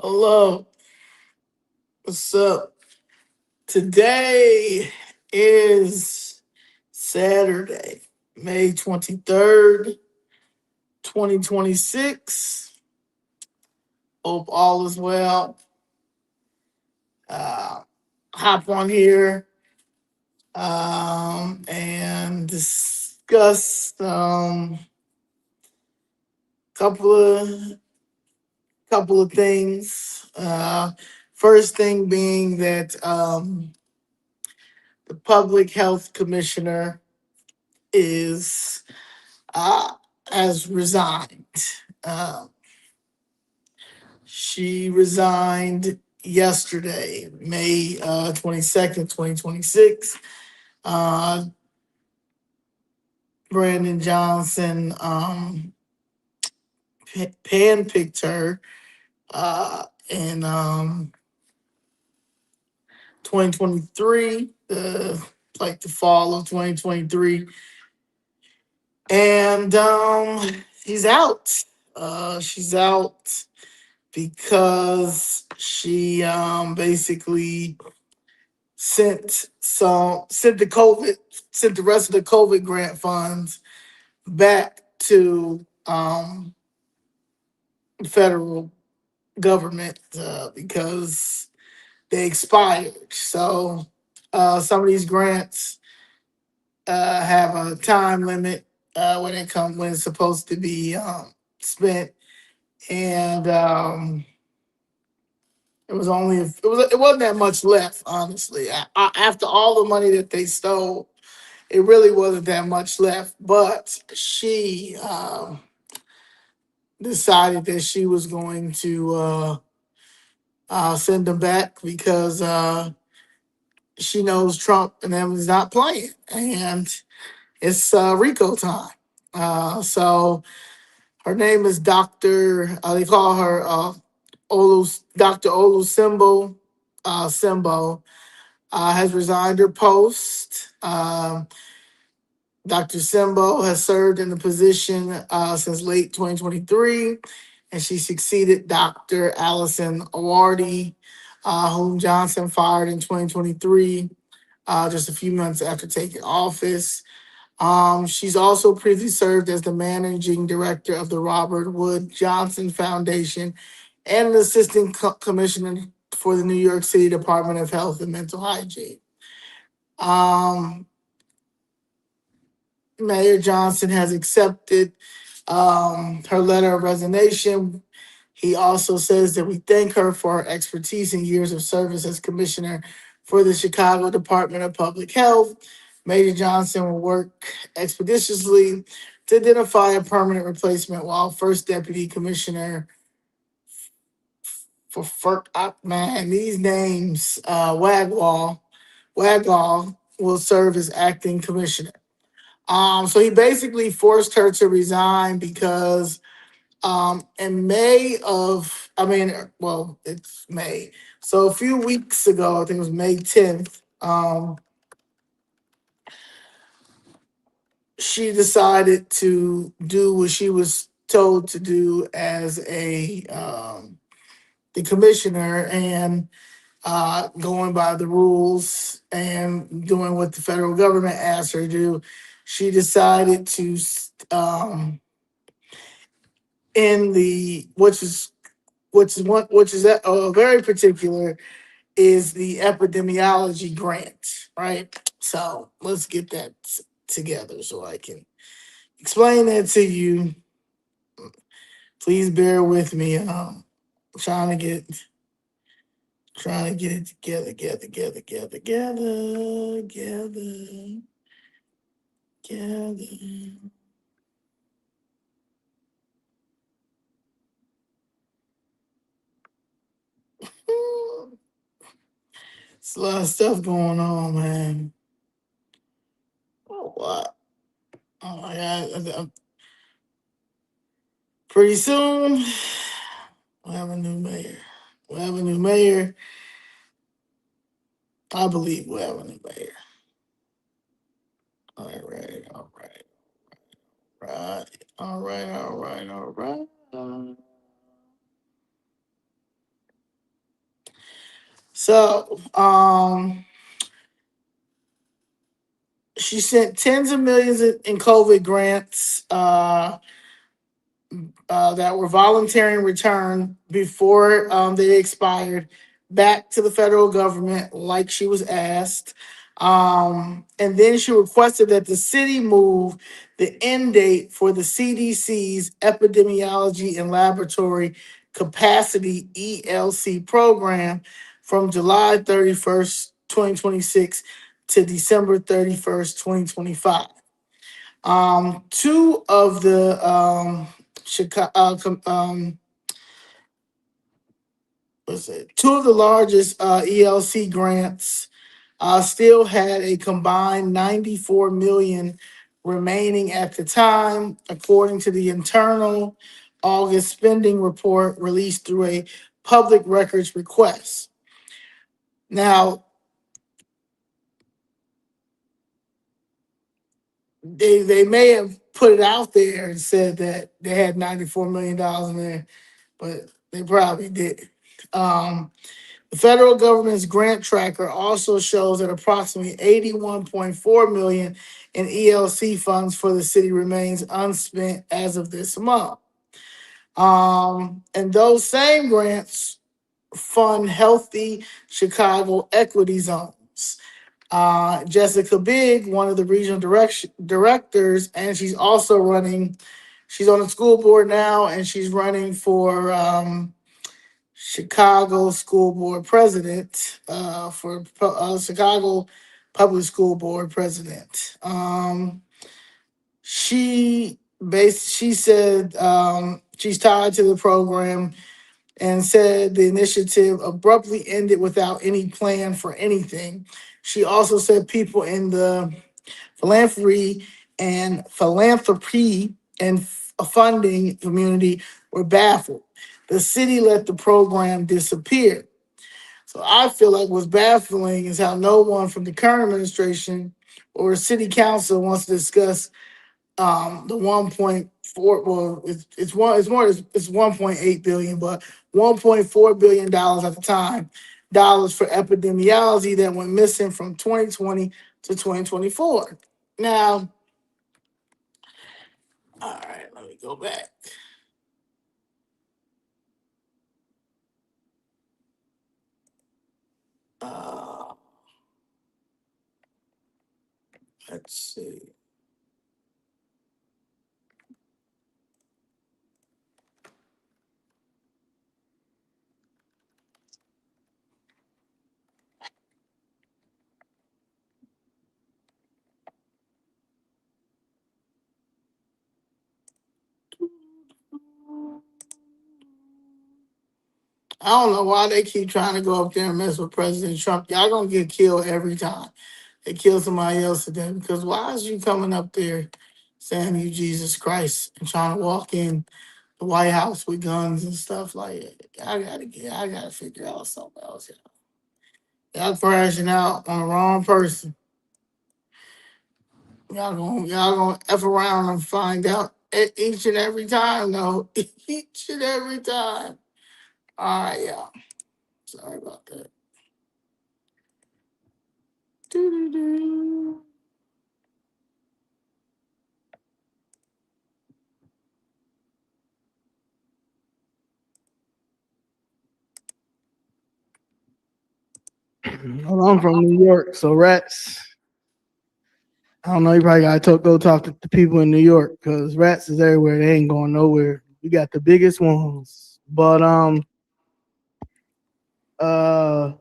Hello, what's up? Today is Saturday, May 23rd, 2026. Hope all is well. Uh, Hop on here and discuss couple of couple of things. First thing being that the public health commissioner is uh, has resigned. Uh, she resigned yesterday, May 22nd, 2026. Uh, Brandon Johnson handpicked her in 2023, like the fall of 2023. And she's out. She's out because she basically sent the rest of the COVID grant funds back to the federal government because they expired. So some of these grants have a time limit when it's supposed to be spent, and it wasn't that much left, honestly. After all the money that they stole, it really wasn't that much left. But she decided that she was going to send them back because she knows Trump and them is not playing, and it's Rico time. So her name is Doctor. They call her Dr. Olusimbo Simbo. Has resigned her post. Dr. Simbo has served in the position since late 2023, and she succeeded Dr. Allison Awardi, whom Johnson fired in 2023, just a few months after taking office. She's also previously served as the managing director of the Robert Wood Johnson Foundation and an assistant commissioner for the New York City Department of Health and Mental Hygiene. Um, Mayor Johnson has accepted her letter of resignation. He also says that we thank her for her expertise and years of service as commissioner for the Chicago Department of Public Health. Mayor Johnson will work expeditiously to identify a permanent replacement while first deputy commissioner for man, these names, Wagwall will serve as acting commissioner. So he basically forced her to resign because in it's May. So a few weeks ago, I think it was May 10th, she decided to do what she was told to do as a the commissioner, and going by the rules and doing what the federal government asked her to do. She decided to in the which is very particular is the epidemiology grant, right? So let's get that together so I can explain that to you. Please bear with me. Trying to get trying to get it together. It's a lot of stuff going on, man. Oh, what? Oh my god! Pretty soon, we'll have a new mayor. We'll have a new mayor. I believe we'll have a new mayor. All right, all right, all right. So, she sent tens of millions in COVID grants that were voluntary in return before they expired back to the federal government, like she was asked. And then she requested that the city move the end date for the CDC's Epidemiology and Laboratory Capacity ELC program from July 31st, 2026 to December 31st, 2025. Two of the Chicago, what's it? Two of the largest ELC grants still had a combined 94 million remaining at the time, according to the internal August spending report released through a public records request. Now, they may have put it out there and said that they had $94 million in there, but they probably did. Um, the federal government's grant tracker also shows that approximately 81.4 million in ELC funds for the city remains unspent as of this month. And those same grants fund healthy Chicago equity zones. Jessica Big, one of the regional directors, and she's also running. She's on the school board now, and she's running for Chicago School Board President for Chicago Public School Board President. She said she's tied to the program and said the initiative abruptly ended without any plan for anything. She also said people in the philanthropy and funding community were baffled. The city let the program disappear. So I feel like what's baffling is how no one from the current administration or city council wants to discuss the 1.4, well, it's 1.8 billion, but 1.4 billion dollars at the time, dollars for epidemiology that went missing from 2020 to 2024. Now, all right, let me go back. Uh, let's see. I don't know why they keep trying to go up there and mess with President Trump. Y'all gonna get killed every time they kill somebody else today. Because why is you coming up there saying you Jesus Christ and trying to walk in the White House with guns and stuff like that? I gotta figure out something else. Y'all crashing out on the wrong person. Y'all gonna F around and find out each and every time though. Each and every time. All right, y'all. Sorry about that. Doo-doo-doo. Well, I'm from New York, so rats. I don't know. You probably gotta go talk to the people in New York because rats is everywhere. They ain't going nowhere. We got the biggest ones, but uh,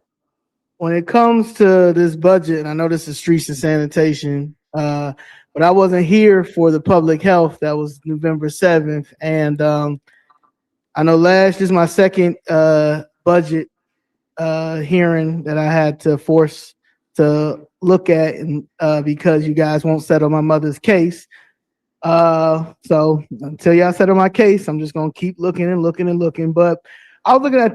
when it comes to this budget, and I know this is streets and sanitation, but I wasn't here for the public health. That was November 7th, and I know this is my second budget hearing that I had to force to look at, and because you guys won't settle my mother's case. So until y'all settle my case, I'm just gonna keep looking and looking and looking. But I was looking at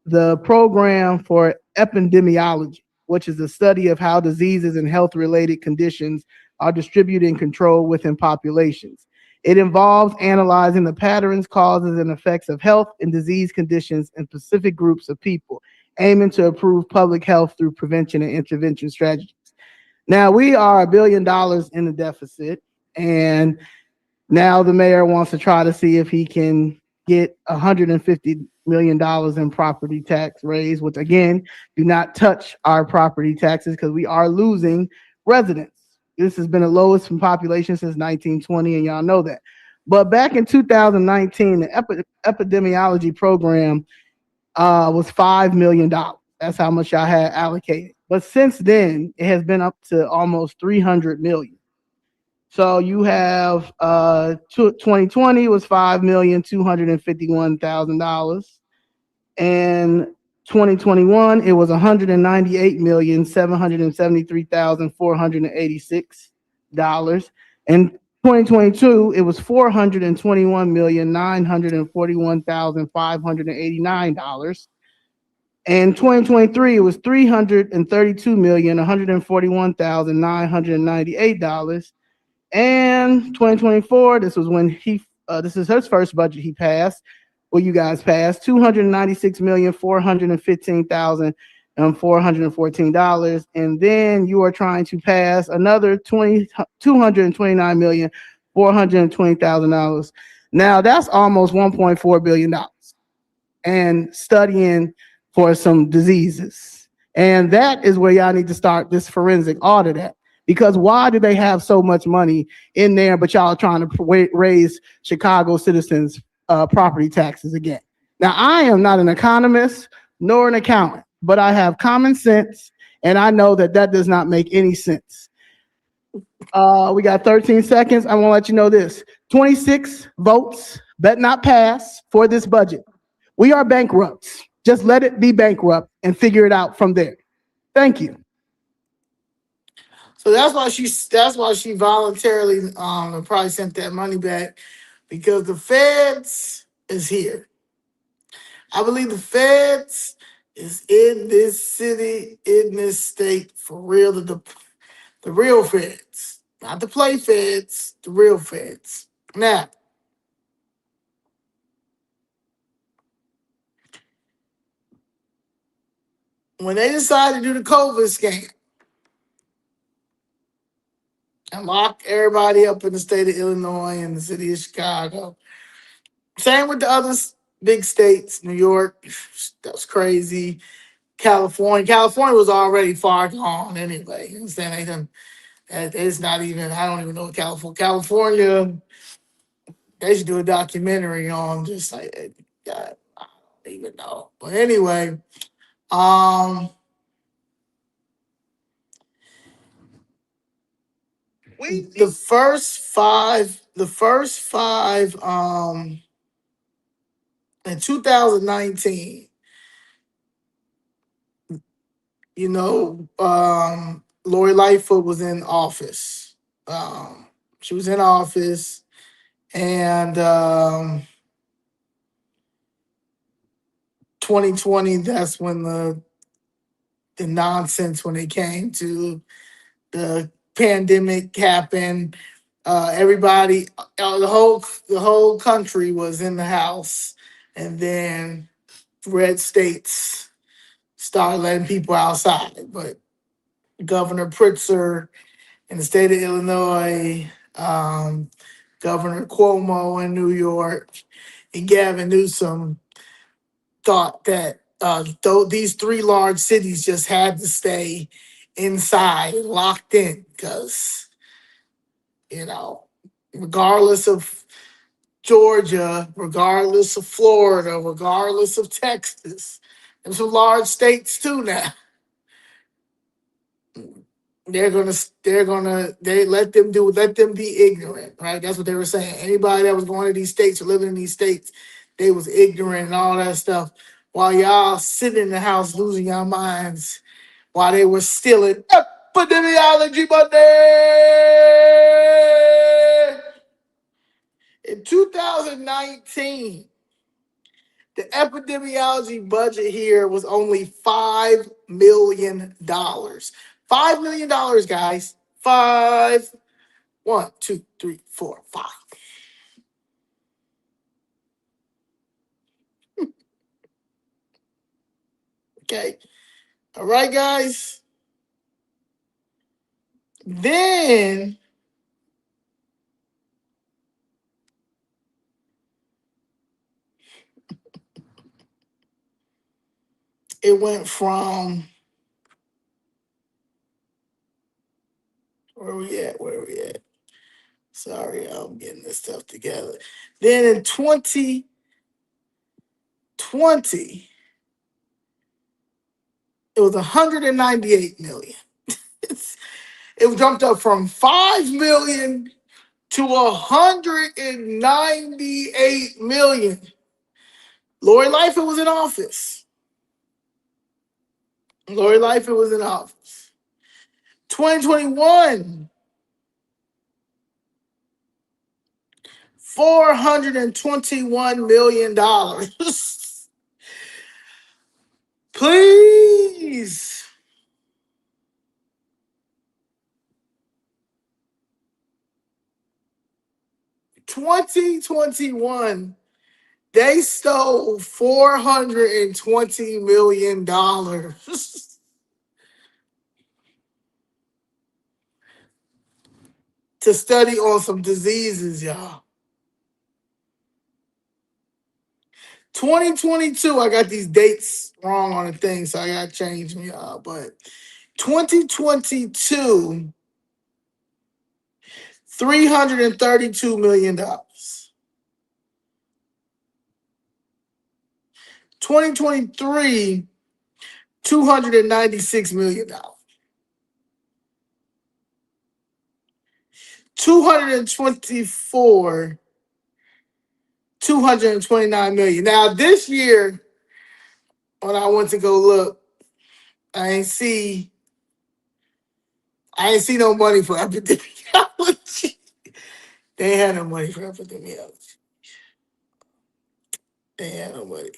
the program for epidemiology, which is the study of how diseases and health-related conditions are distributed and controlled within populations. It involves analyzing the patterns, causes, and effects of health and disease conditions in specific groups of people aiming to improve public health through prevention and intervention strategies. Now we are $1 billion in the deficit, and now the mayor wants to try to see if he can get $150 million in property tax raise, which again, do not touch our property taxes because we are losing residents. This has been the lowest in population since 1920, and y'all know that. But back in 2019, the epidemiology program was $5 million. That's how much y'all had allocated. But since then, it has been up to almost 300 million. So you have 2020 was $5,251,000, and 2021 it was $198,773,486, and 2022 it was $421,941,589, and 2023 it was $332,141,998. And 2024, this was when this is his first budget he passed. Well, you guys passed $296,415,414, and then you are trying to pass another $229,420,000. Now that's almost $1.4 billion, and studying for some diseases. And that is where y'all need to start this forensic audit at. Because why do they have so much money in there, but y'all are trying to raise Chicago citizens' property taxes again? Now, I am not an economist nor an accountant, but I have common sense, and I know that that does not make any sense. We got 13 seconds. I want to let you know this: 26 votes bet not pass for this budget. We are bankrupt. Just let it be bankrupt and figure it out from there. Thank you. So that's why she voluntarily probably sent that money back, because the feds is here. I believe the feds is in this city, in this state for real. The real feds, not the play feds, the real feds. Now, when they decided to do the COVID scam and lock everybody up in the state of Illinois and the city of Chicago, same with the other big states, New York, that was crazy. California was already far gone anyway. You understand? It's not even. I don't even know what California. They should do a documentary on just like God, I don't even know. But anyway, um, the first five, in 2019, Lori Lightfoot was in office. She was in office, and 2020, that's when the nonsense when it came to the pandemic happened. Everybody, the whole country was in the house, and then red states started letting people outside. But Governor Pritzker in the state of Illinois, Governor Cuomo in New York, and Gavin Newsom thought that though these three large cities just had to stay inside, locked in, because you know, regardless of Georgia, regardless of Florida, regardless of Texas, and some large states too now. They let them be ignorant, right? That's what they were saying. Anybody that was going to these states or living in these states, they was ignorant and all that stuff. While y'all sitting in the house losing your minds, while they were stealing epidemiology money. In 2019, the epidemiology budget here was only $5 million. $5 million, guys. Five. 1, 2, 3, 4, 5. Okay. All right, guys. Then it went from where we at? Where we at? Sorry, I'm getting this stuff together. Then in 2020, it was 198 million. It jumped up from 5 million to 198 million. Lori Lightfoot was in office. Lori Lightfoot was in office. 2021, $421 million. Please. 2021, they stole $420 million to study on some diseases, y'all. 2022, I got these dates wrong on the thing, so I got to change them, y'all. But 2022, $332 million. 2023, $296 million. 224, $229 million. Now this year, when I went to go look, I ain't see no money for epidemiology. They ain't had no money for epidemiology. They ain't had no money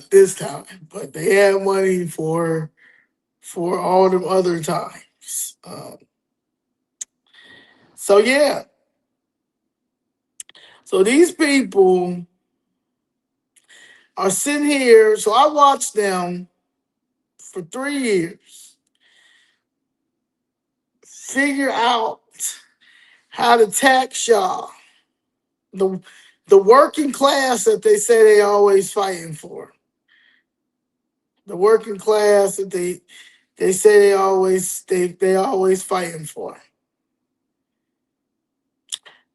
this time, but they had money for all them other times. So yeah, so these people are sitting here. So I watched them for 3 years figure out how to tax y'all, the the working class that they say they always fighting for, the working class that they say they always fighting for.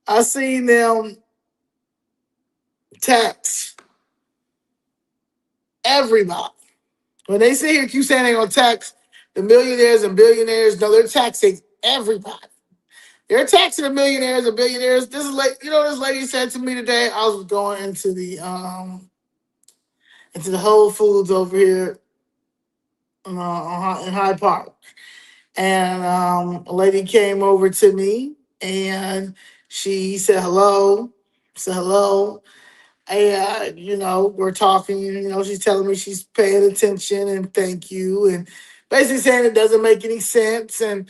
I seen them tax everybody. When they sit here keep saying they're gonna tax the millionaires and billionaires, no, they're taxing everybody. They're taxing the millionaires and billionaires. This is like, this lady said to me today. I was going into the Whole Foods over here in Hyde Park, and a lady came over to me and she said hello. Said hello. And we're talking. She's telling me she's paying attention and thank you, and basically saying it doesn't make any sense. And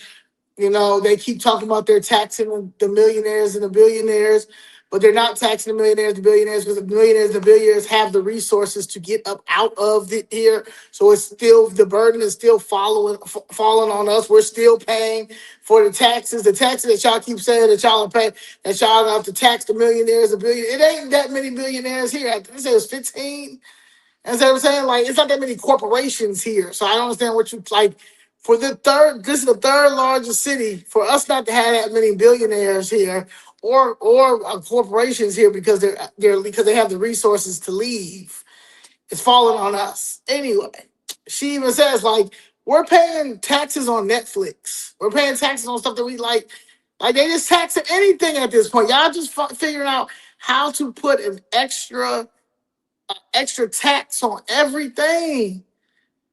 they keep talking about they're taxing the millionaires and the billionaires, but they're not taxing the millionaires and the billionaires because the millionaires and the billionaires have the resources to get up out of it here. So it's still, the burden is still falling on us. We're still paying for the taxes that y'all keep saying that y'all are paying, that y'all have to tax the millionaires and billionaires. It ain't that many billionaires here. I think it was 15. That's what I'm saying. Like, it's not that many corporations here. So I don't understand what you like. This is the third largest city. For us not to have that many billionaires here or corporations here because because they have the resources to leave, it's falling on us. Anyway, she even says like we're paying taxes on Netflix. We're paying taxes on stuff that we like. Like they just taxing anything at this point. Y'all just figuring out how to put an extra tax on everything.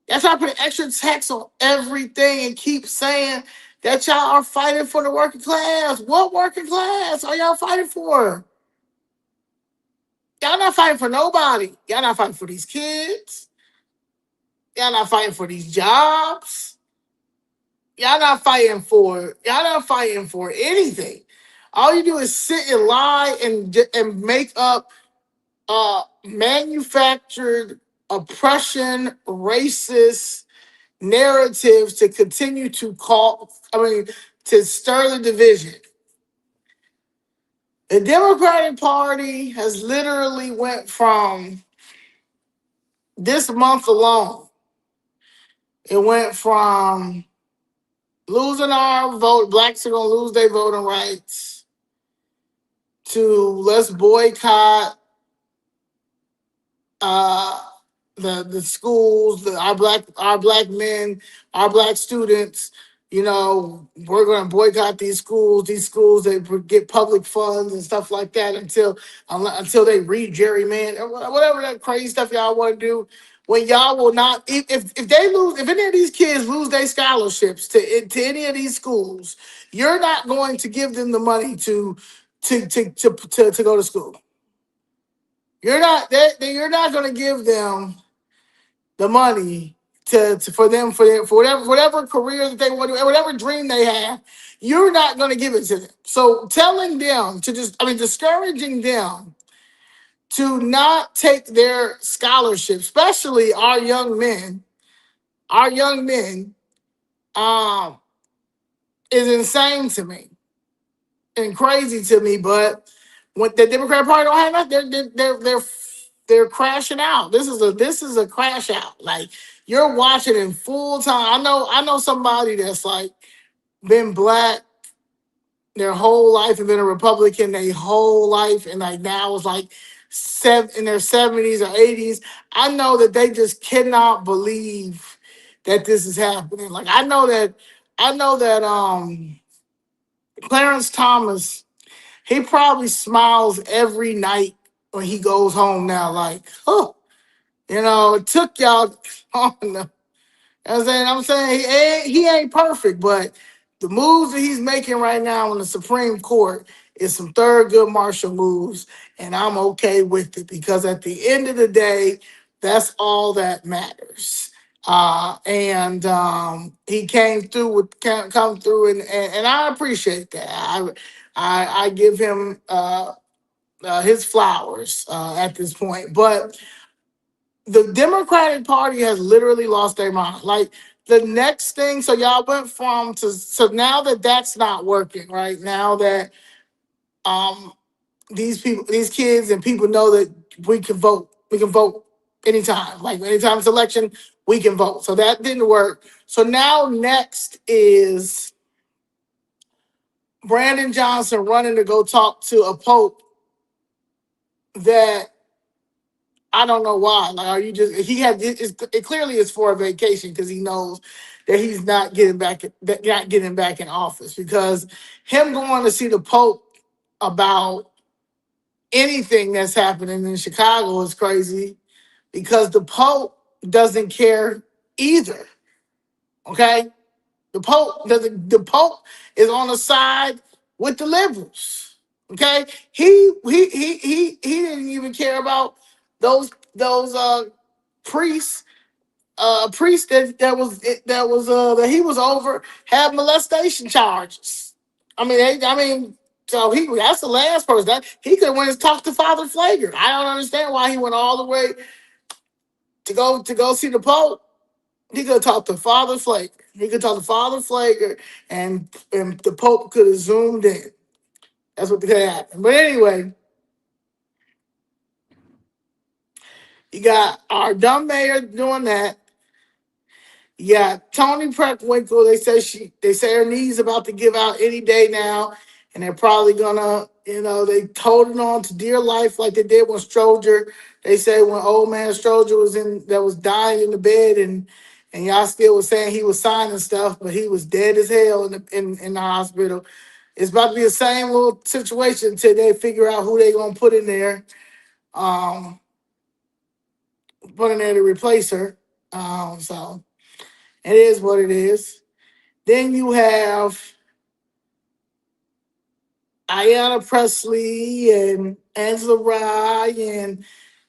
That's why I put an extra tax on everything and keep saying that y'all are fighting for the working class. What working class are y'all fighting for? Y'all not fighting for nobody. Y'all not fighting for these kids. Y'all not fighting for these jobs. Y'all not fighting for anything. All you do is sit and lie and make up manufactured oppression, racist narratives to continue to to stir the division. The Democratic Party has literally went from this month alone, it went from losing our vote, blacks are gonna lose their voting rights, to let's boycott uh, the schools, our black men, our black students. You know, we're going to boycott these schools. These schools they get public funds and stuff like that until they re-gerrymander, whatever that crazy stuff y'all want to do. When y'all will not, if they lose, if any of these kids lose their scholarships to any of these schools, you're not going to give them the money to go to school. You're not going to give them the money for them for whatever career that they want to, whatever dream they have. You're not going to give it to them. So telling them to discouraging them to not take their scholarship, especially our young men, um, is insane to me and crazy to me. But when the Democratic Party don't have nothing, they're crashing out. This is a crash out. Like you're watching in full time. I know somebody that's like been black their whole life and been a Republican their whole life, and like now is like in their 70s or 80s. I know that they just cannot believe that this is happening. Like I know that Clarence Thomas, he probably smiles every night when he goes home now, like, oh, it took y'all long enough. I'm saying he ain't perfect, but the moves that he's making right now in the Supreme Court is some Thurgood Marshall moves, and I'm okay with it because at the end of the day, that's all that matters. And he came through come through, and I appreciate that. I give him his flowers at this point, but the Democratic Party has literally lost their mind. Like the next thing, so y'all went from to so now that that's not working, right? Now that um these kids and people know that we can vote anytime, like anytime it's election, we can vote. So that didn't work. So now next is Brandon Johnson running to go talk to a pope that I don't know why. Like, are you just it clearly is for a vacation because he knows that he's not getting back in office because him going to see the Pope about anything that's happening in Chicago is crazy because the Pope doesn't care either. Okay, the Pope is on the side with the liberals. Okay, he didn't even care about those priests priest that he was over had molestation charges. So that's the last person that he could have went and talked to Father Flager. I don't understand why he went all the way to go see the Pope. He could have talked to Father Flager. He could talk to Father Flager, and the Pope could have zoomed in. That's what could have happened. But anyway, you got our dumb mayor doing that. Yeah, Tony Preckwinkle. They say her knee's about to give out any day now, and they're probably gonna, they holding on to dear life like they did when Stroger. They say when old man Stroger was dying in the bed, and y'all still was saying he was signing stuff, but he was dead as hell in the hospital. It's about to be the same little situation until they figure out who they gonna um, put in there to replace her. So. It is what it is. Then you have Ayanna Presley and Angela Rye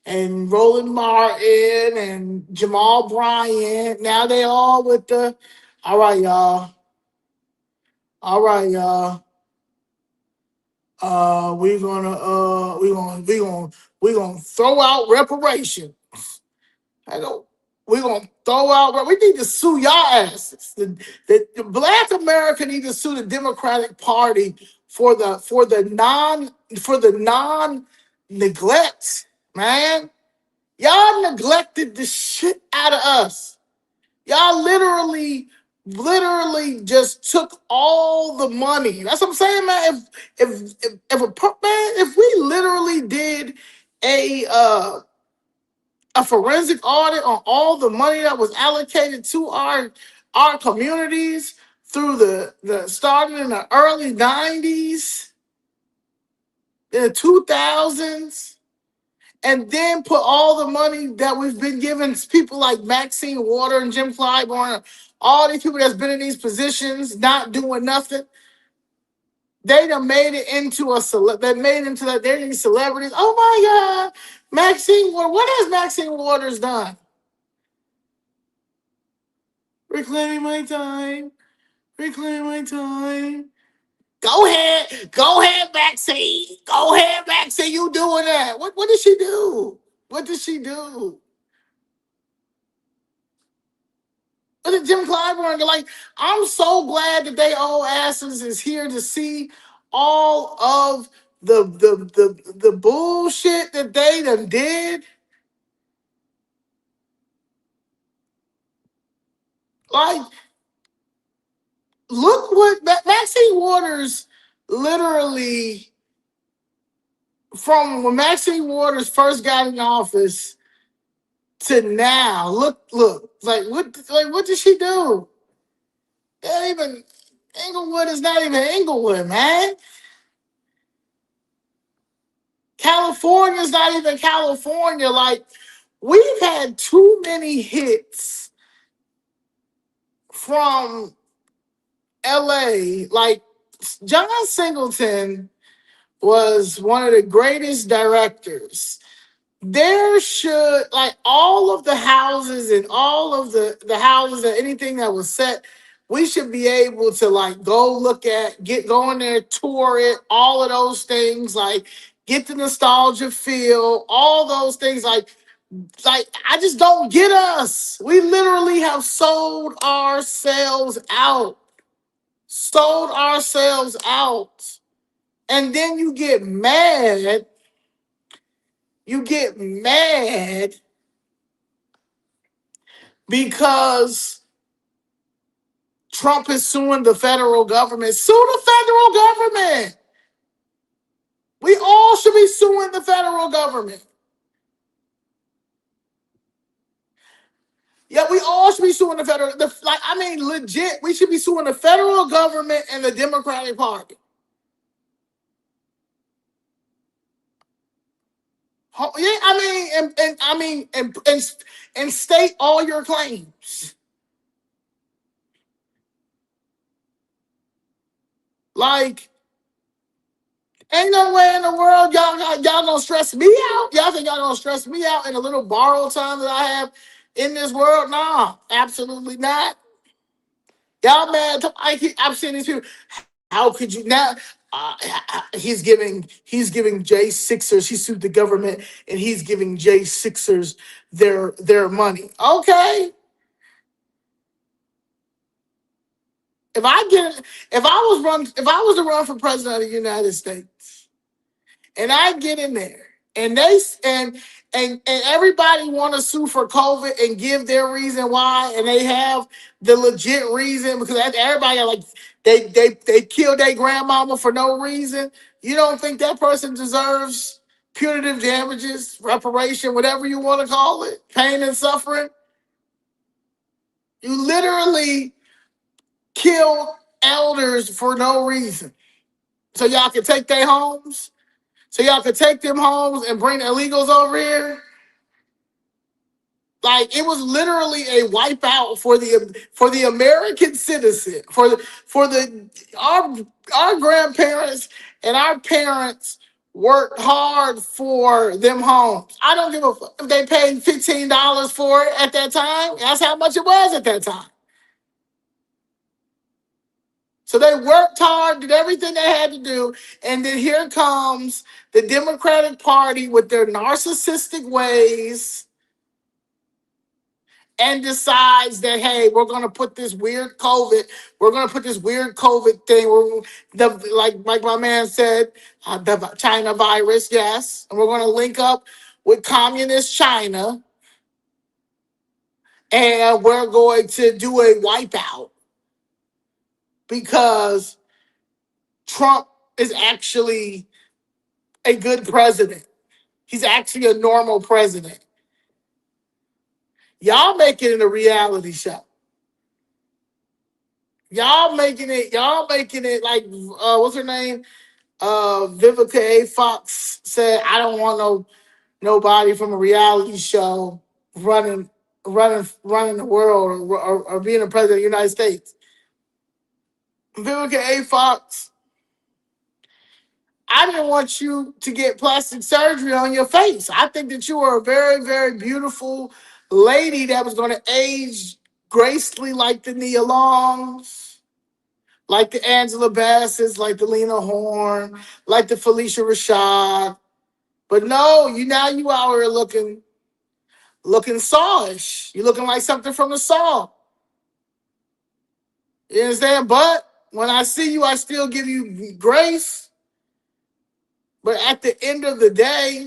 and Roland Martin and Jamal Bryant. Now they all with the all right, y'all. All right, y'all. We're gonna throw out reparations. I go, we're gonna throw out. We need to sue y'all asses. The Black America need to sue the Democratic Party for the non neglect, man. Y'all neglected the shit out of us. Y'all literally just took all the money. That's what I'm saying, man. If we literally did a uh a forensic audit on all the money that was allocated to our communities through the starting in the early 90s, in the 2000s, and then put all the money that we've been giving to people like Maxine Water and Jim Clyburn, all these people that's been in these positions not doing nothing. They done made it into they made it into that they're these celebrities. Oh my God, Maxine Water. What has Maxine Waters done? Reclaiming my time. Reclaim my time. Go ahead, Maxine. Go ahead, Maxine. You doing that? What did she do? What did she do? What did Jim Clyburn do? Like, I'm so glad that they all asses is here to see all of the bullshit that they done did. Like, look what Maxine Waters literally, from when Maxine Waters first got in office to now, look, what did she do? It ain't even Inglewood is not even Inglewood, man. California's not even California. Like, we've had too many hits from LA. Like, John Singleton was one of the greatest directors. There should, like, all of the houses and all of the houses and anything that was set, we should be able to like go look at, go in there, tour it, all of those things, like get the nostalgia feel, all those things, like I just don't get us. We literally have sold ourselves out. Sold ourselves out. And then you get mad because Trump is suing the federal government. Sue the federal government. We all should be suing the federal government. Yeah, we all should be suing the federal. Legit, we should be suing the federal government and the Democratic Party. Yeah, and state all your claims. Like, ain't no way in the world y'all gonna stress me out. Y'all think y'all gonna stress me out in the little borrowed time that I have in this world? Nah, absolutely not. Y'all mad? I'm seeing these people. How could you now? He's giving J Sixers. He sued the government, and he's giving J Sixers their money. Okay, if I was to run for president of the United States, and I get in there, and and everybody want to sue for COVID and give their reason why, and they have the legit reason because everybody like they killed their grandmama for no reason. You don't think that person deserves punitive damages, reparation, whatever you want to call it, pain and suffering? You literally killed elders for no reason, so y'all can take their homes. So y'all could take them homes and bring the illegals over here. Like, it was literally a wipeout for the American citizen, for our grandparents and our parents worked hard for them homes. I don't give a fuck if they paid $15 for it at that time. That's how much it was at that time. So they worked hard, did everything they had to do, and then here comes the Democratic Party with their narcissistic ways and decides that, hey, we're gonna put this weird COVID thing, like my man said, the China virus, yes, and we're gonna link up with communist China, and we're going to do a wipeout because Trump is actually a good president. He's actually a normal president. Y'all making it a reality show. Y'all making it like what's her name? Vivica A. Fox said, I don't want nobody from a reality show running running the world or being a president of the United States. Vivica A. Fox, I didn't want you to get plastic surgery on your face. I think that you are a very, very beautiful lady that was going to age gracefully like the Nia Longs, like the Angela Bassett's, like the Lena Horne, like the Felicia Rashad. But no, you out here looking Saw-ish. You looking like something from the Saw. You understand? But when I see you, I still give you grace. But at the end of the day,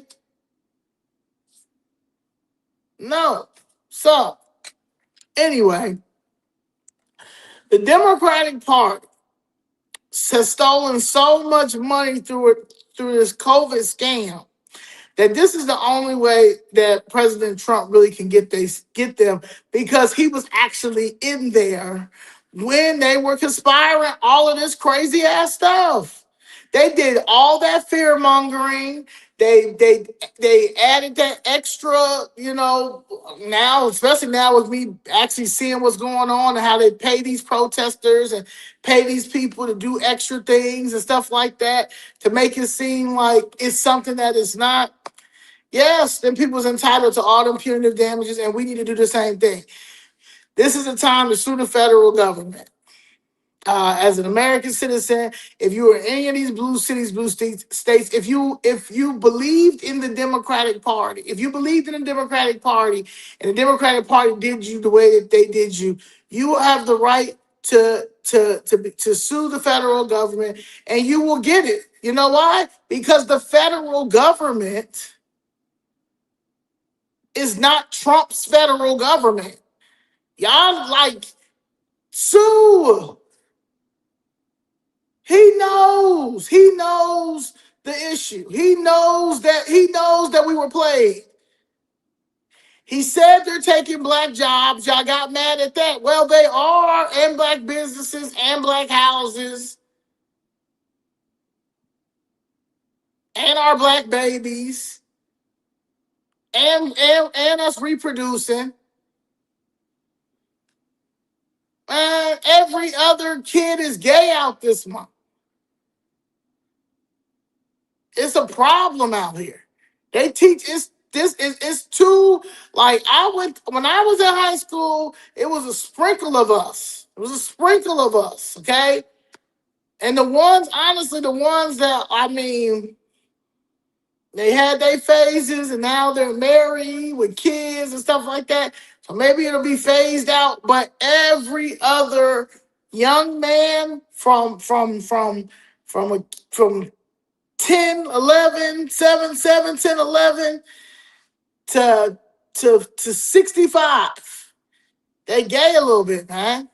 no. So, anyway, the Democratic Party has stolen so much money through this COVID scam that this is the only way that President Trump really can get them, because he was actually in there when they were conspiring all of this crazy ass stuff. They did all that fear mongering. They added that extra, now, especially now with me actually seeing what's going on and how they pay these protesters and pay these people to do extra things and stuff like that to make it seem like it's something that it's not. Yes, then people's entitled to all them punitive damages, and we need to do the same thing. This is a time to sue the federal government. As an American citizen, if you were in any of these blue cities, blue states, if you believed in the Democratic Party, if you believed in the Democratic Party, and the Democratic Party did you the way that they did you, you have the right to sue the federal government, and you will get it. You know why? Because the federal government is not Trump's federal government. Y'all like sue. He knows. He knows the issue. He knows that we were played. He said they're taking black jobs. Y'all got mad at that. Well, they are, and black businesses and black houses and our black babies and us reproducing. Man, every other kid is gay out this month. It's a problem out here. They teach it's too, like, when I was in high school, it was a sprinkle of us. It was a sprinkle of us, okay? And honestly, the ones that, I mean, they had their phases and now they're married with kids and stuff like that. So maybe it'll be phased out. But every other young man from 10, 11, 7, 7, 10, 11 to 65. They gay a little bit, man.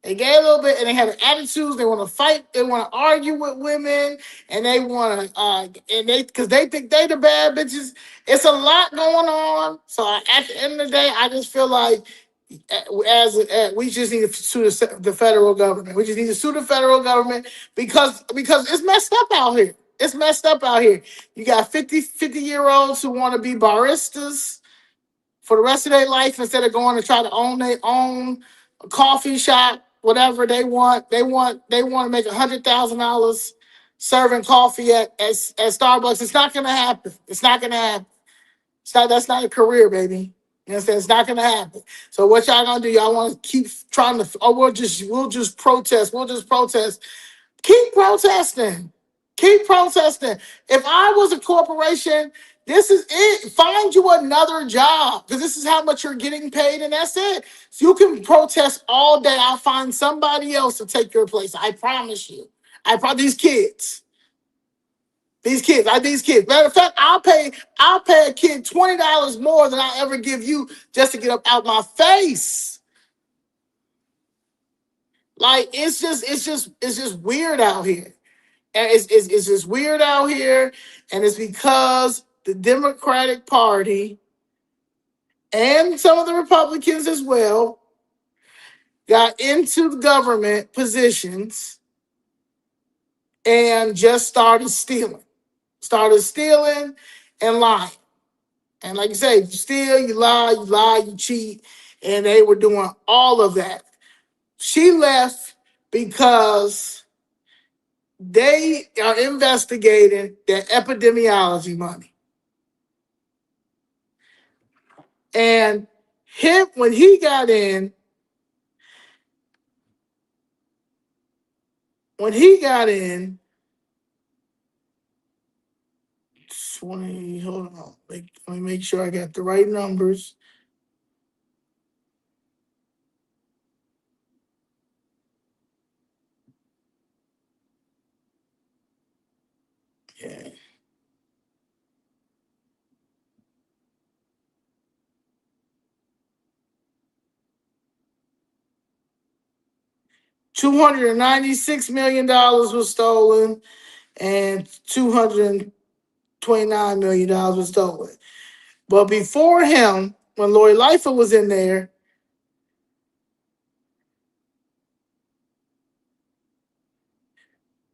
They gay a little bit, and they have attitudes. They want to fight. They want to argue with women, and they want to, because they think they the bad bitches. It's a lot going on. So at the end of the day, I just feel like we just need to sue the federal government. We just need to sue the federal government because it's messed up out here. It's messed up out here. You got 50-year-olds who want to be baristas for the rest of their life instead of going to try to own their own coffee shop, whatever they want. They want to make $100,000 serving coffee at Starbucks. It's not gonna happen. It's not gonna happen. That's not a career, baby. You understand? It's not gonna happen. So what y'all gonna do? Y'all want to keep trying to? Oh, we'll just protest. We'll just protest. Keep protesting. Keep protesting. If I was a corporation This is it. Find you another job because this is how much you're getting paid, and that's it. So you can protest all day. I'll find somebody else to take your place. I promise you. I promise these kids. These kids. Matter of fact, I'll pay a kid $20 more than I ever give you just to get up out my face. Like it's just weird out here. And it's just weird out here. And it's because the Democratic Party and some of the Republicans as well got into the government positions and just started stealing and lying. And like you say, you steal, you lie, you cheat. And they were doing all of that. She left because they are investigating their epidemiology money. And him, when he got in, when he got in, 20, hold on, let me make sure I got the right numbers. Yeah. 296 million dollars was stolen, and $229 million was stolen. But before him, when Lori Lightfoot was in there,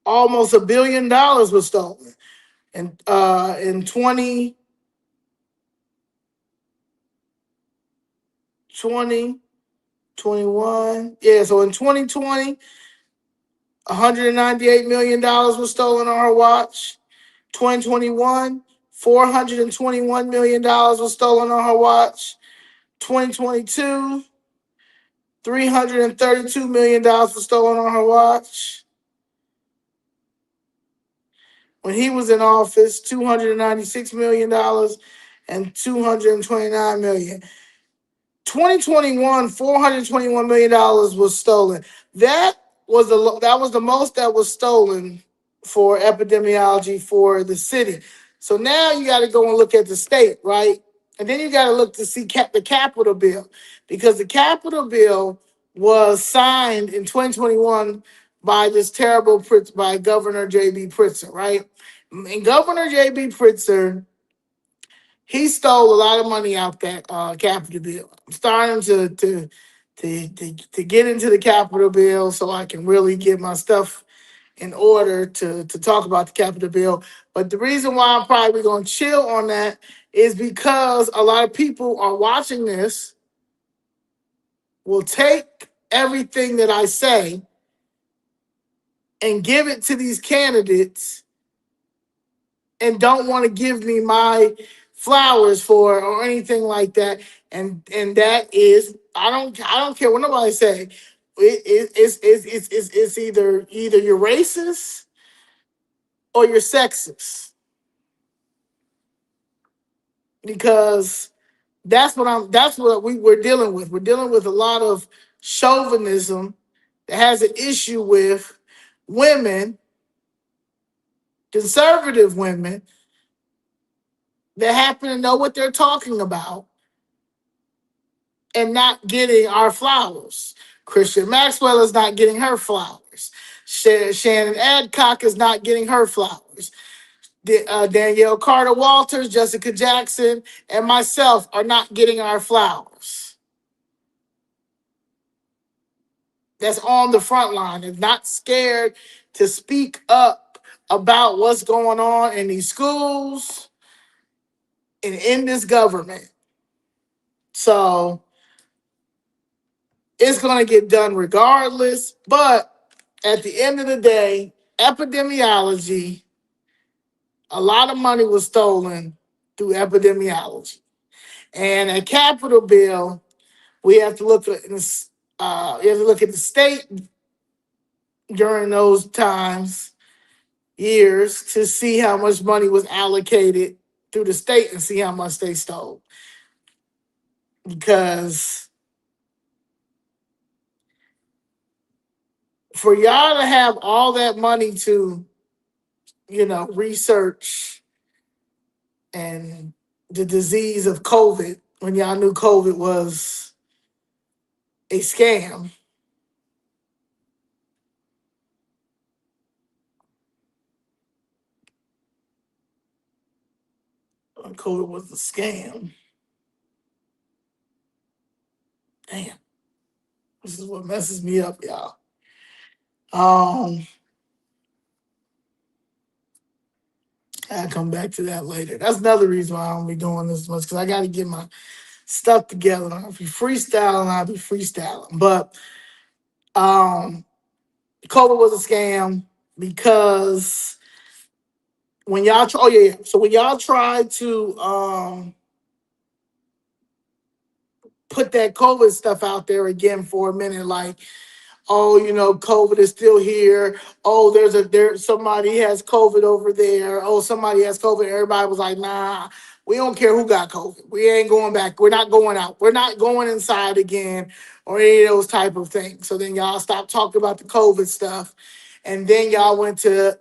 almost $1 billion was stolen. And in 2020, 21, yeah, so in 2020, $198 million was stolen on her watch. 2021, $421 million was stolen on her watch. 2022, $332 was stolen on her watch. When he was in office, $296 million and $229 million. 2021, $421 million was stolen. That was the most that was stolen for epidemiology for the city. So now you got to go and look at the state, right? And then you got to look to see the capital bill, because the capital bill was signed in 2021 by this terrible by Governor J.B. Pritzker, right? And Governor J.B. Pritzker, he stole a lot of money out that capital bill. I'm starting to get into the capital bill so I can really get my stuff in order to talk about the capital bill. But the reason why I'm probably going to chill on that is because a lot of people are watching this, will take everything that I say and give it to these candidates and don't want to give me my flowers for or anything like that. And that is, I don't care what nobody say. It's either you're racist or you're sexist, because that's what we're dealing with. We're dealing with a lot of chauvinism that has an issue with women, conservative women, that happen to know what they're talking about and not getting our flowers. Christian Maxwell is not getting her flowers. Shannon Adcock is not getting her flowers. Danielle Carter Walters, Jessica Jackson, and myself are not getting our flowers. That's on the front line and not scared to speak up about what's going on in these schools and in this government. So it's going to get done regardless. But at the end of the day, epidemiology, a lot of money was stolen through epidemiology. And a capital bill, we have to look at this, you have to look at the state during those years, to see how much money was allocated through the state and see how much they stole. Because for y'all to have all that money to, research and the disease of COVID when y'all knew COVID was a scam. COVID was a scam. Damn, this is what messes me up, y'all. Um, I'll come back to that later. That's another reason why I don't be doing this much because I got to get my stuff together. I'll be freestyling. But COVID was a scam because when y'all oh yeah. So when y'all tried to put that COVID stuff out there again for a minute, like, oh, COVID is still here. Oh, there somebody has COVID over there. Oh, somebody has COVID. Everybody was like, nah, we don't care who got COVID. We ain't going back. We're not going out. We're not going inside again or any of those type of things. So then y'all stopped talking about the COVID stuff. And then y'all went to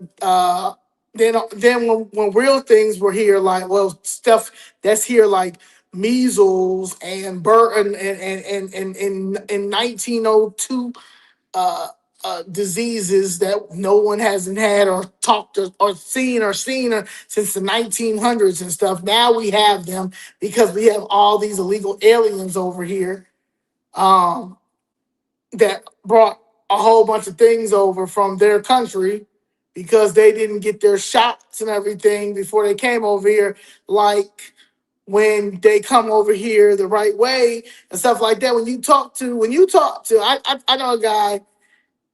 then when real things were here, like, well, stuff that's here like measles and bird and in 1902 diseases that no one hasn't had or talked or seen since the 1900s and stuff. Now we have them because we have all these illegal aliens over here um, that brought a whole bunch of things over from their country because they didn't get their shots and everything before they came over here, like when they come over here the right way and stuff like that. I know a guy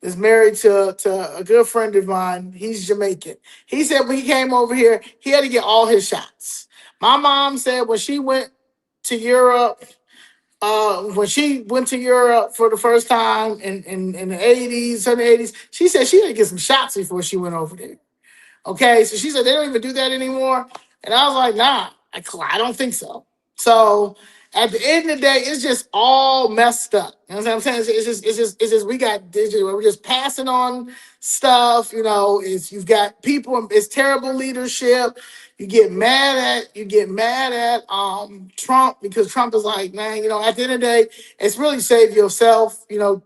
is married to a good friend of mine. He's Jamaican. He said when he came over here, he had to get all his shots. My mom said when she went to Europe, for the first time in the 80s, 80s, she said she had to get some shots before she went over there. Okay, so she said they don't even do that anymore. And I was like, nah, I don't think so. So at the end of the day, it's just all messed up. You know what I'm saying? It's just we're just passing on stuff. It's you've got people. It's terrible leadership. You get mad at Trump because Trump is like, man, at the end of the day, it's really save yourself. You're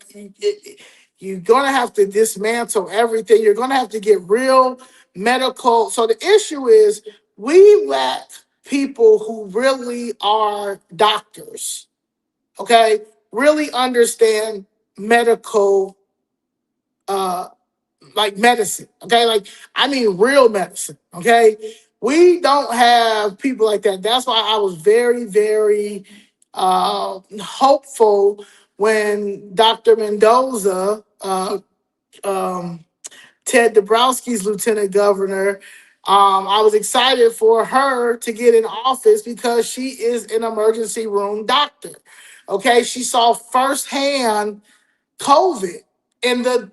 gonna have to dismantle everything. You're gonna have to get real medical. So the issue is we lack people who really are doctors, okay? Really understand medical, uh, like medicine, okay? Like, I mean, real medicine, okay? We don't have people like that. That's why I was very, very hopeful when Dr. Mendoza, um, Ted Dabrowski's lieutenant governor. I was excited for her to get in office because she is an emergency room doctor. Okay, she saw firsthand COVID and the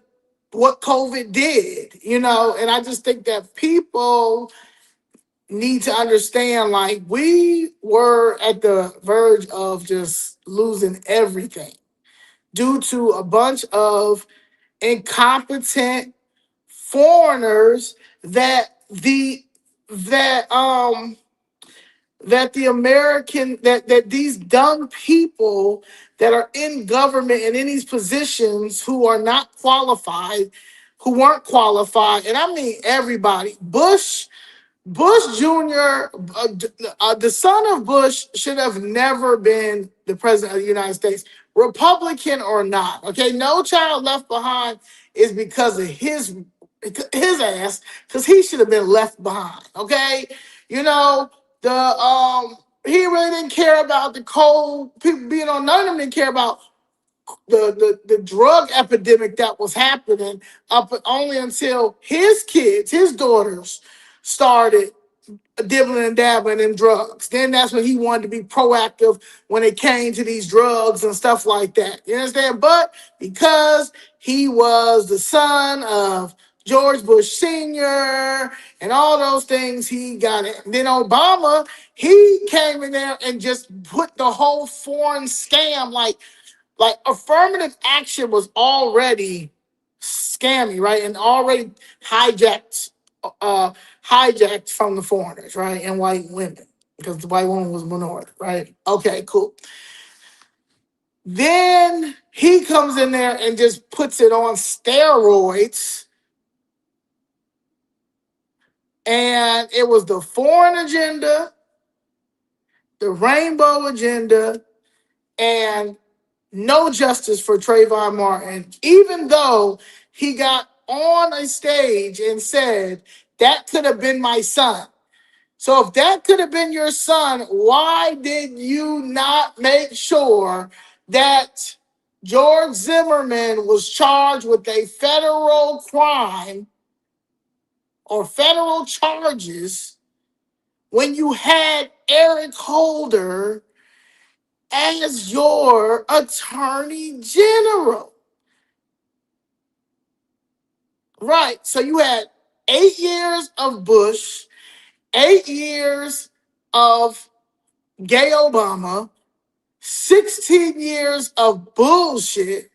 what COVID did, and I just think that people need to understand, like, we were at the verge of just losing everything due to a bunch of incompetent foreigners that the American that these dumb people that are in government and in these positions who are not qualified, who weren't qualified, and I mean everybody. Bush Jr., the son of Bush, should have never been the president of the United States, Republican or not. Okay, No Child Left Behind is because of his ass, because he should have been left behind. Okay, you know the he really didn't care about the cold people being on. None of them didn't care about the drug epidemic that was happening up only until his kids, his daughters, started dibbling and dabbling in drugs. Then that's when he wanted to be proactive when it came to these drugs and stuff like that. You understand? But because he was the son of George Bush Sr. and all those things, he got it. And then Obama, he came in there and just put the whole foreign scam, like affirmative action was already scammy, right? And already hijacked, uh, hijacked from the foreigners, right? And white women, because the white woman was minority, right? Okay, cool. Then he comes in there and just puts it on steroids. And it was the foreign agenda, the rainbow agenda, and no justice for Trayvon Martin, even though he got on a stage and said, that could have been my son. So if that could have been your son, why did you not make sure that George Zimmerman was charged with a federal crime or federal charges when you had Eric Holder as your attorney general? Right. So you had 8 years of Bush, 8 years of gay Obama, 16 years of bullshit.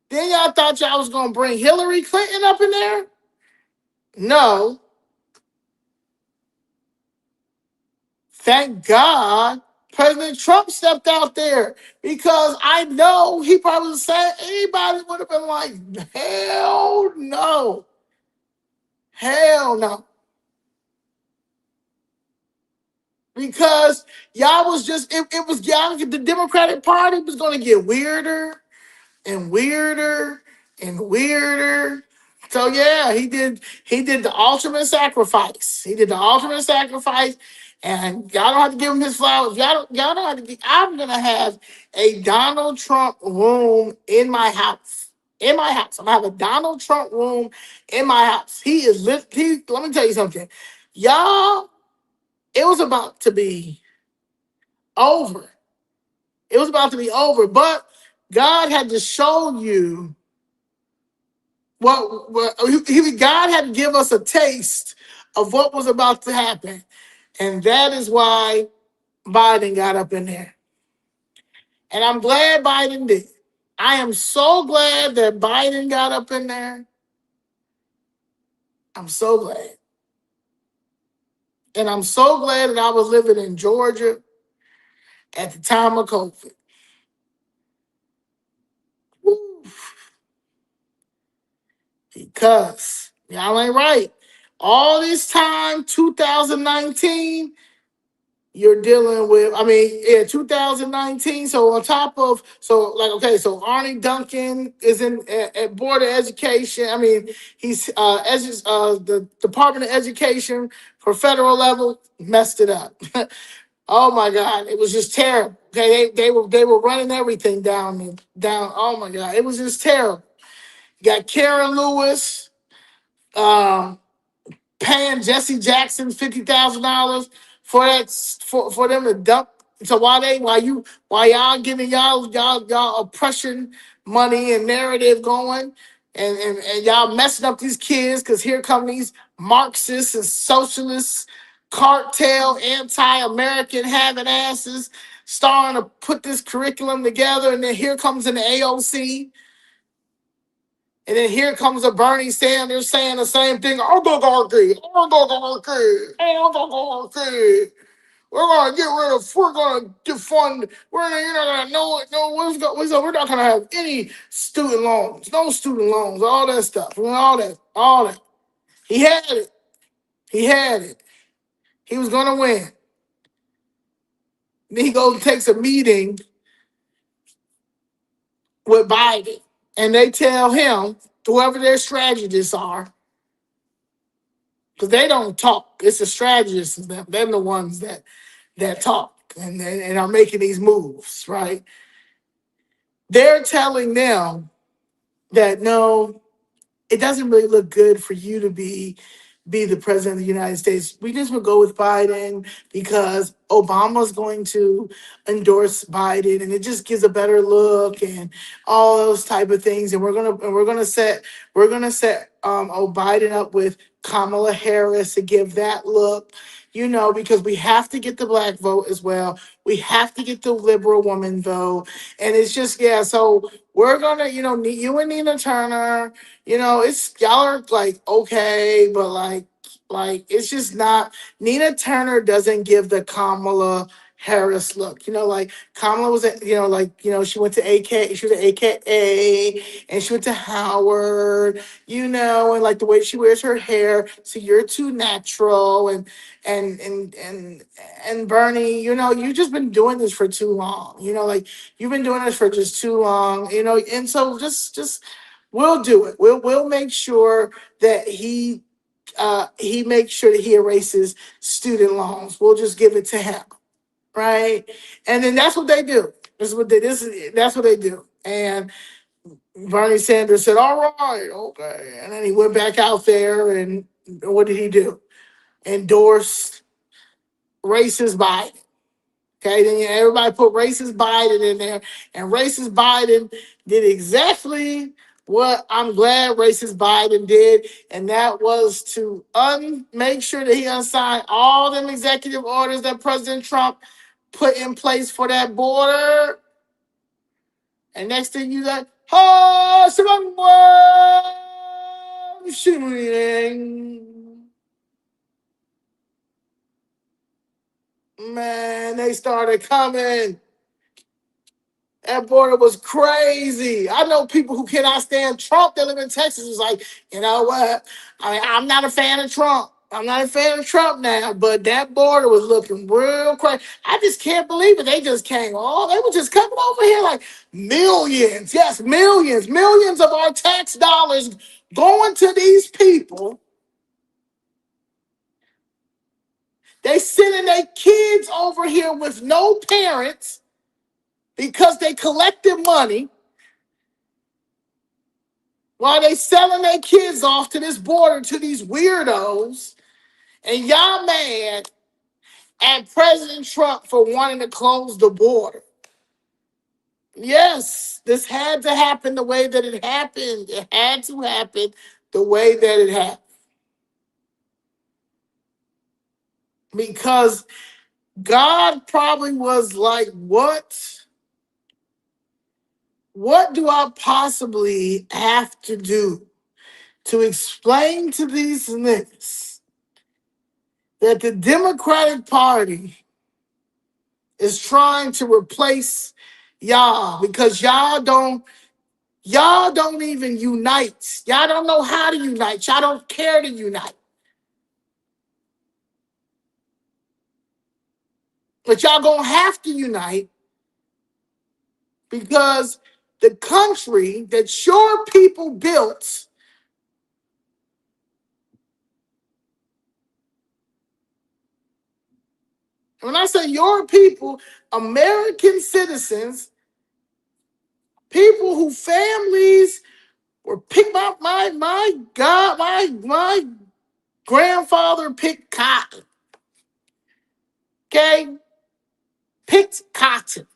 Then y'all thought y'all was going to bring Hillary Clinton up in there? No. Thank God President Trump stepped out there, because I know he probably said anybody would have been like, hell no. Hell no. Because y'all was just, it was y'all, the Democratic Party was going to get weirder and weirder and weirder. So yeah, he did the ultimate sacrifice. He did the ultimate sacrifice, and y'all don't have to give him his flowers. Y'all don't have to give, I'm gonna have a Donald Trump room in my house. In my house. I'm gonna have a Donald Trump room in my house. He is lit. Let me tell you something. Y'all, it was about to be over. It was about to be over, but God had to show you God had to give us a taste of what was about to happen. And that is why Biden got up in there. And I'm glad Biden did. I am so glad that Biden got up in there. I'm so glad. And I'm so glad that I was living in Georgia at the time of COVID. Woo. Because y'all ain't right. All this time, 2019, you're dealing with, I mean, yeah, 2019. So on top of, so like, okay, so Arnie Duncan is in at Board of Education. I mean, he's the Department of Education for federal level messed it up. Oh my God, it was just terrible. Okay, they were running everything down. Oh my God, it was just terrible. You got Karen Lewis. Um, Paying Jesse Jackson $50,000 for that for them to dump. So while y'all giving y'all oppression money and narrative going, and y'all messing up these kids, because here come these Marxists and socialists, cartel, anti-American having asses starting to put this curriculum together, and then here comes an AOC. And then here comes a Bernie Sanders saying the same thing. Oligarchy, oligarchy, oligarchy. We're gonna defund. You're not gonna know we're not gonna have any student loans, no student loans, all that stuff, all that. He had it. He had it. He was gonna win. Then he goes and takes a meeting with Biden, and they tell him, whoever their strategists are, because they don't talk. It's the strategists, them. They're the ones that talk and are making these moves, right? They're telling them that no, it doesn't really look good for you to be be the president of the United States. We just would go with Biden because Obama's going to endorse Biden, and it just gives a better look and all those type of things. And we're gonna set Biden up with Kamala Harris to give that look, because we have to get the black vote as well. We have to get the liberal woman vote, and it's just yeah. So we're gonna, you and Nina Turner. It's y'all are like okay, but like it's just not. Nina Turner doesn't give the Kamala Harris look. Like Kamala was at, she went to she was at AKA, and she went to Howard, and like the way she wears her hair. So you're too natural, and and and and Bernie, you've just been doing this for too long. Like you've been doing this for just too long. And so just we'll do it. We'll make sure that he makes sure that he erases student loans. We'll just give it to him, right? And then that's what they do. That's what they do. And Bernie Sanders said, "All right, okay," and then he went back out there, and what did he do? Endorse racist Biden. Okay, then everybody put racist Biden in there, and racist Biden did exactly what I'm glad racist Biden did, and that was to make sure that he unsigned all them executive orders that President Trump put in place for that border. And next thing you got, man, they started coming. That border was crazy. I know people who cannot stand Trump that live in Texas is like, you know what? I'm not a fan of Trump. I'm not a fan of Trump now, but that border was looking real crazy. I just can't believe it. They just came. Oh, they were just coming over here like millions. Yes, millions. Millions of our tax dollars going to these people. They sending their kids over here with no parents because they collected money while they selling their kids off to this border to these weirdos. And y'all mad at President Trump for wanting to close the border. Yes, this had to happen the way that it happened. It had to happen the way that it happened. Because God probably was like, what do I possibly have to do to explain to these niggas that the Democratic Party is trying to replace y'all because y'all don't even unite. Y'all don't know how to unite. Y'all don't care to unite. But y'all gonna have to unite because the country that your people built, when I say your people, American citizens, people who families were picked up. My God, my grandfather picked cotton. Okay, picked cotton.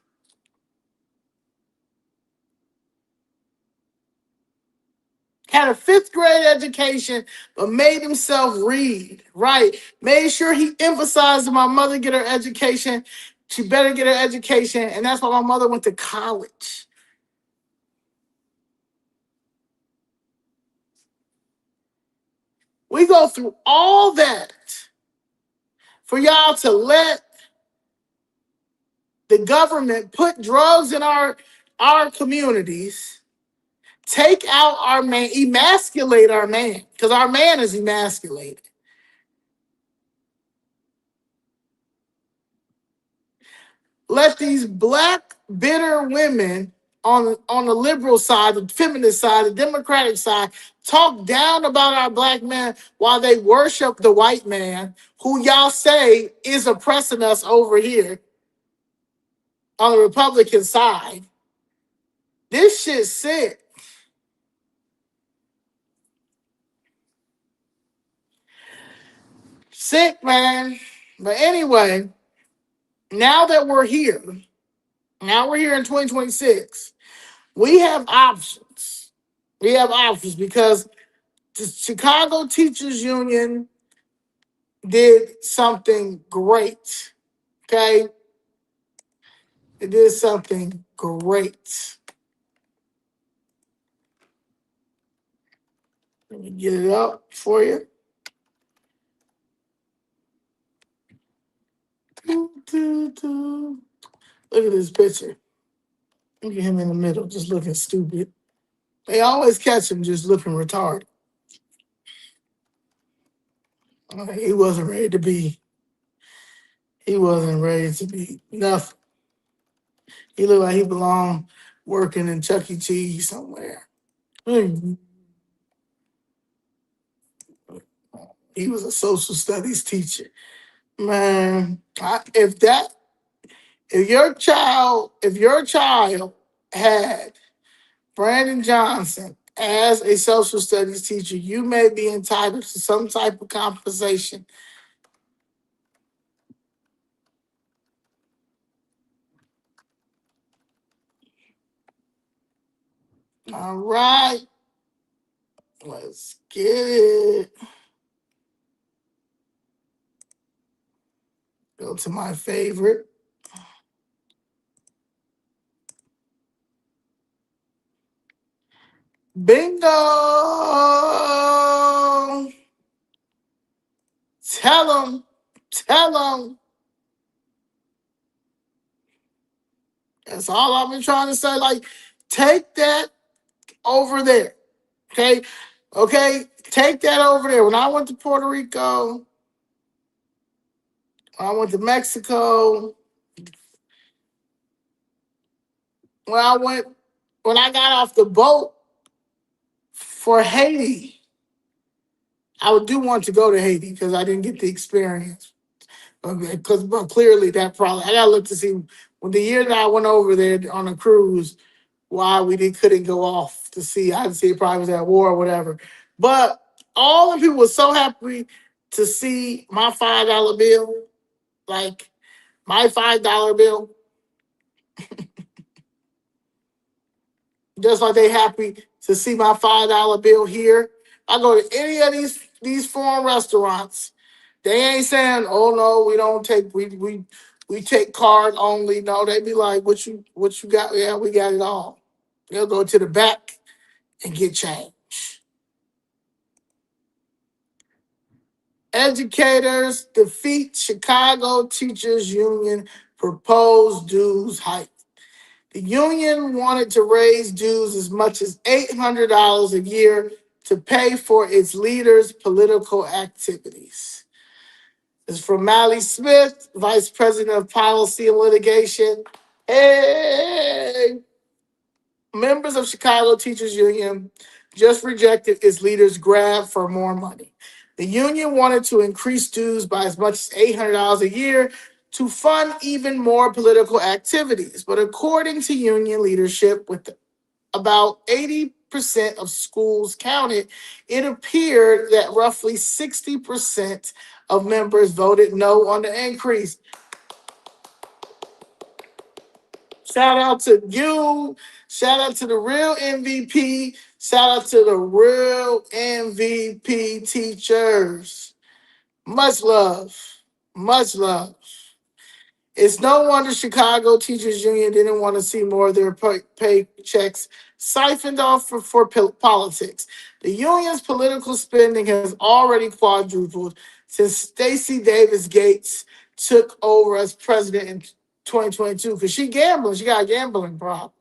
Had a fifth grade education, but made himself read, right? Made sure he emphasized that my mother get her education. She better get her education. And that's why my mother went to college. We go through all that for y'all to let the government put drugs in our communities, take out our man, emasculate our man, because our man is emasculated. Let these black bitter women on the liberal side, the feminist side, the Democratic side, talk down about our black men while they worship the white man who y'all say is oppressing us over here on the Republican side. This shit's sick. Sick, man. But anyway, now that we're here, now we're here in 2026, we have options. We have options because the Chicago Teachers Union did something great. Okay? It did something great. Let me get it up for you. Look at this picture. Look at him in the middle, just looking stupid. They always catch him just looking retarded. He wasn't ready to be. He wasn't ready to be nothing. He looked like he belonged working in Chuck E. Cheese somewhere. He was a social studies teacher. Man, if your child had Brandon Johnson as a social studies teacher, you may be entitled to some type of compensation. All right, let's get it. Go to my favorite. Bingo! Tell them, tell them. That's all I've been trying to say. Like, take that over there. Okay? Okay? Take that over there. When I went to Puerto Rico, when I went to Mexico, when I went, when I got off the boat for Haiti, I do want to go to Haiti because I didn't get the experience. Okay, but clearly that probably I gotta look to see when the year that I went over there on a cruise, why we couldn't go off to see. I'd say it probably was at war or whatever. But all the people were so happy to see my $5 bill, like my $5 bill, just like they happy to see my $5 bill here. I go to any of these foreign restaurants. They ain't saying, "Oh no, we don't take we take card only." No, they be like, what you got? Yeah, we got it all." They'll go to the back and get change. Educators defeat Chicago Teachers Union proposed dues hike. The union wanted to raise dues as much as $800 a year to pay for its leaders' political activities. This is from Mally Smith, Vice President of Policy and Litigation. Hey, members of Chicago Teachers Union just rejected its leaders' grab for more money. The union wanted to increase dues by as much as $800 a year to fund even more political activities. But according to union leadership, with about 80% of schools counted, it appeared that roughly 60% of members voted no on the increase. Shout out to you. Shout out to the real MVP. Shout out to the real MVP teachers. Much love. Much love. It's no wonder Chicago Teachers Union didn't want to see more of their paychecks siphoned off for politics. The union's political spending has already quadrupled since Stacey Davis Gates took over as president in 2022 because she gambling. She got a gambling problem.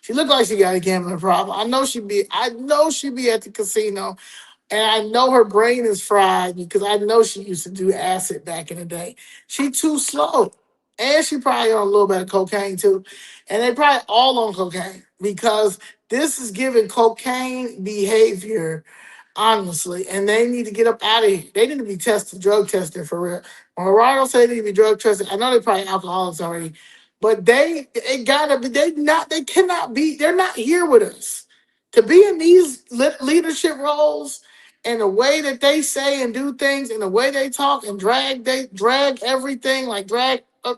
She looked like she got a gambling problem. I know she'd be at the casino, and I know her brain is fried because I know she used to do acid back in the day. She too slow. And she probably on a little bit of cocaine too. And they probably all on cocaine because this is giving cocaine behavior, honestly. And they need to get up out of here. They need to be tested, drug tested for real. When Gerardo said they need to be drug tested, I know they probably alcoholics already, but they gotta be, they cannot be, they're not here with us. To be in these leadership roles and the way that they say and do things, and the way they talk and drag everything, like drag. No,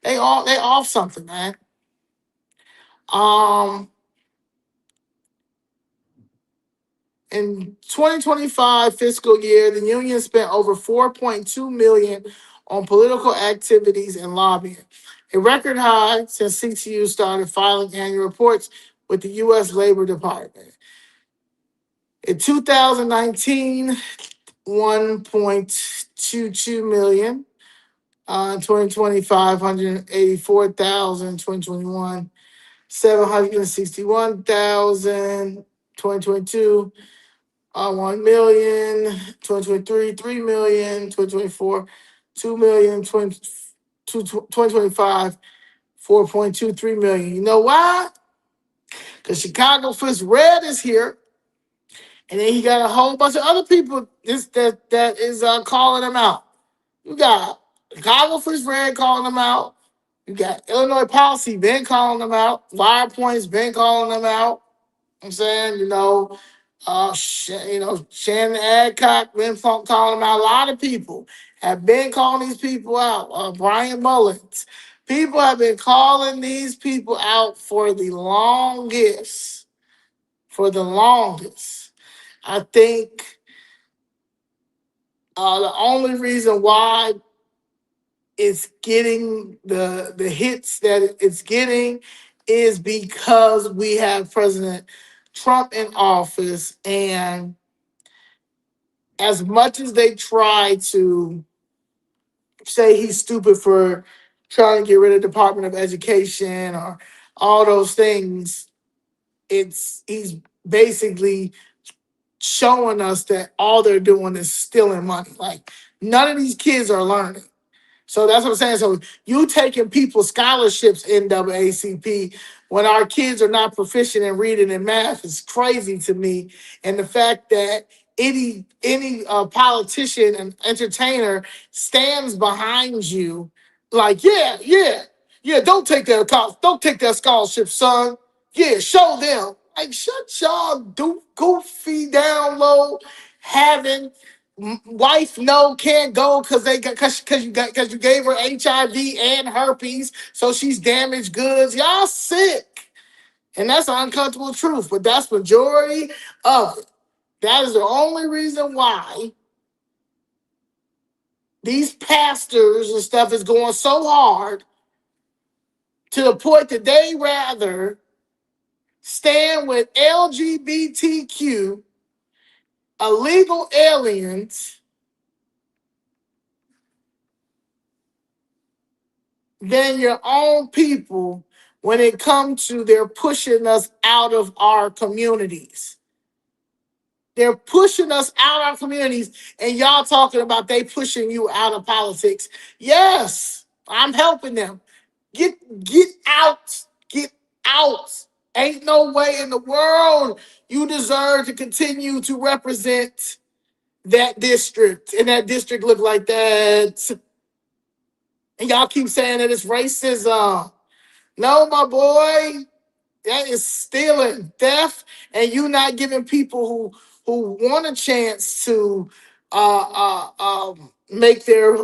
they off something, man. Um, in 2025 fiscal year, the union spent over 4.2 million on political activities and lobbying, a record high since CTU started filing annual reports with the U.S. Labor Department. In 2019, 1.22 million. 2025, 184,000. 2021, 761,000. 2022, 1 million. 2023, 3 million. 2024, 2 million. 2025, 4.23 million. You know why? Because Chicago Fist Red is here. And then he got a whole bunch of other people that is calling him out. You got Chicago Fist Red calling them out. You got Illinois Policy been calling them out. Fire Point's been calling them out. I'm saying, Shannon Adcock been calling them out. A lot of people have been calling these people out. Brian Mullins. People have been calling these people out for the longest. For the longest. I think the only reason why it's getting the hits that it's getting is because we have President Trump in office, and as much as they try to say he's stupid for trying to get rid of Department of Education or all those things, he's basically showing us that all they're doing is stealing money. Like, none of these kids are learning. So that's what I'm saying. So you taking people's scholarships in NAACP when our kids are not proficient in reading and math is crazy to me. And the fact that any politician and entertainer stands behind you, like, yeah, don't take that scholarship, son. Yeah, show them. Like, shut y'all goofy down low having wife no can't go because you gave her HIV and herpes, so she's damaged goods. Y'all sick, and that's an uncomfortable truth. But that's majority of it. That is the only reason why these pastors and stuff is going so hard to the point that they rather stand with LGBTQ illegal aliens than your own people when it comes to they're pushing us out of our communities. They're pushing us out of our communities, and y'all talking about they pushing you out of politics. Yes, I'm helping them. Get out. Get out. Ain't no way in the world you deserve to continue to represent that district, and that district look like that. And y'all keep saying that it's racism. No, my boy, that is stealing, theft, and you not giving people who want a chance to make their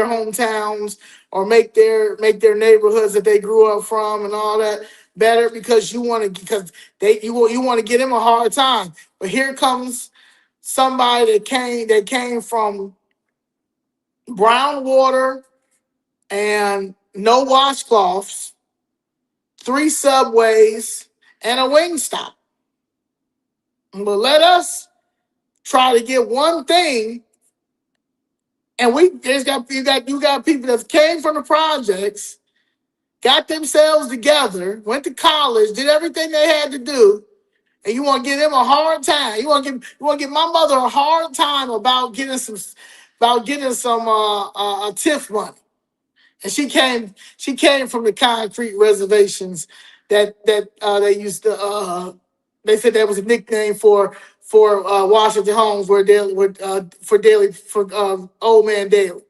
hometowns or make their neighborhoods that they grew up from and all that better because you want to get them a hard time. But here comes somebody that came from brown water and no washcloths, 3 subways, and a wing stop. But let us try to get one thing, and you got people that came from the projects, got themselves together, went to college, did everything they had to do, and you want to give them a hard time. You want to give my mother a hard time about getting some TIF money. And she came from the concrete reservations that they used to they said that was a nickname for Washington Homes where daily for old man Daily.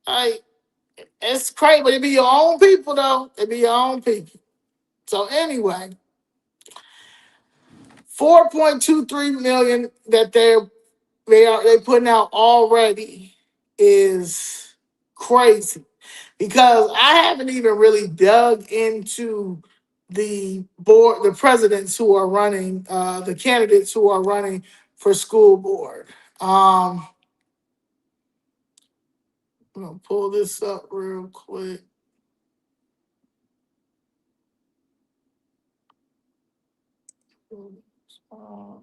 Like, it's crazy, but it be your own people though. It be your own people. So anyway, $4.23 million that they putting out already is crazy, because I haven't even really dug into the presidents who are running, the candidates who are running for school board. I'm gonna pull this up real quick. Uh,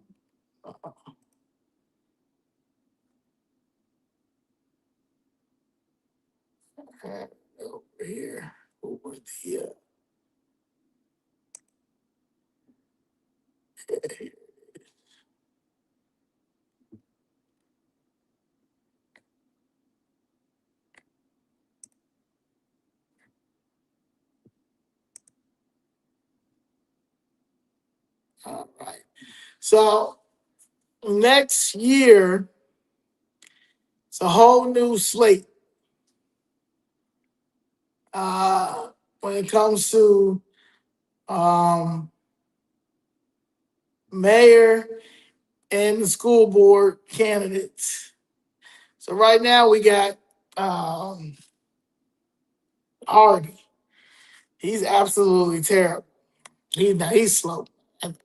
Over here, over the all right. So next year, it's a whole new slate. When it comes to um, mayor and the school board candidates. So right now we got Hardy. He's absolutely terrible. He's slow. And,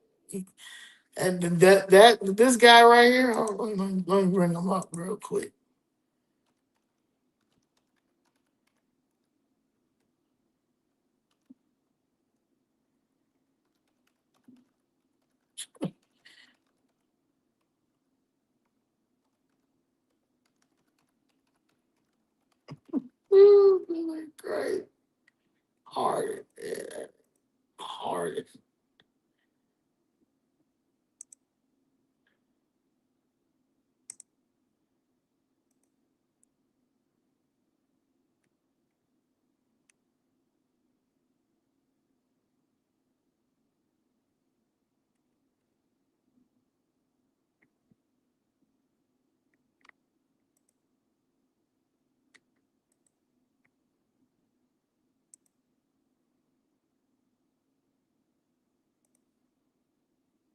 and this guy right here, let me bring him up real quick. Great. Hard. Yeah. Hard.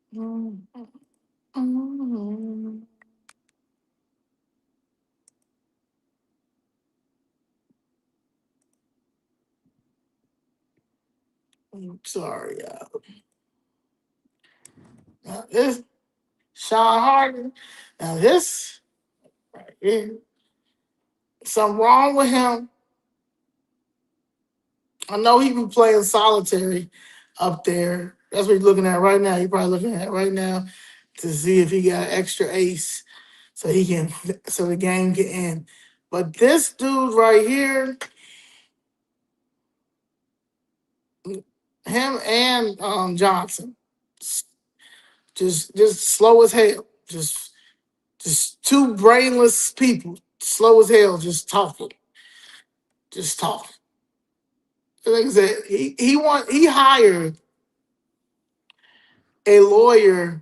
I'm sorry, now this Sean Harden. Now this right here, something wrong with him. I know he been playing solitary up there. That's what he's looking at right now. He's probably looking at right now to see if he got an extra ace so he can so the game can end. But this dude right here, him and Johnson, just slow as hell. Just two brainless people, slow as hell, just talking, just talking. Like I said, he hired a lawyer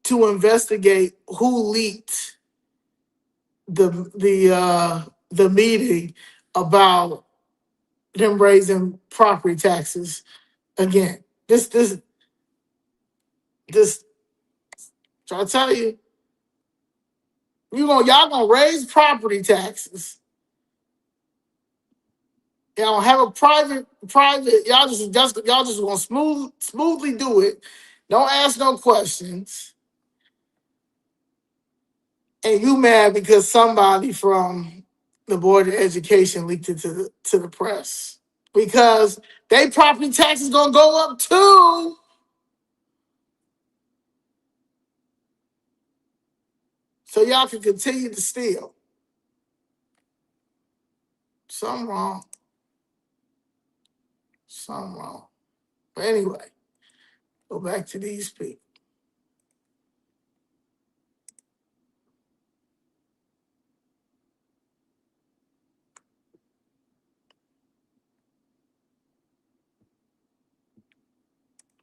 to investigate who leaked the meeting about them raising property taxes again. This try to tell you, y'all gonna raise property taxes. Y'all have a private. Y'all just gonna smoothly do it. Don't ask no questions. And you mad because somebody from the Board of Education leaked it to the press. Because they property taxes gonna go up too. So y'all can continue to steal. Something wrong. Something wrong. But anyway, go back to these people.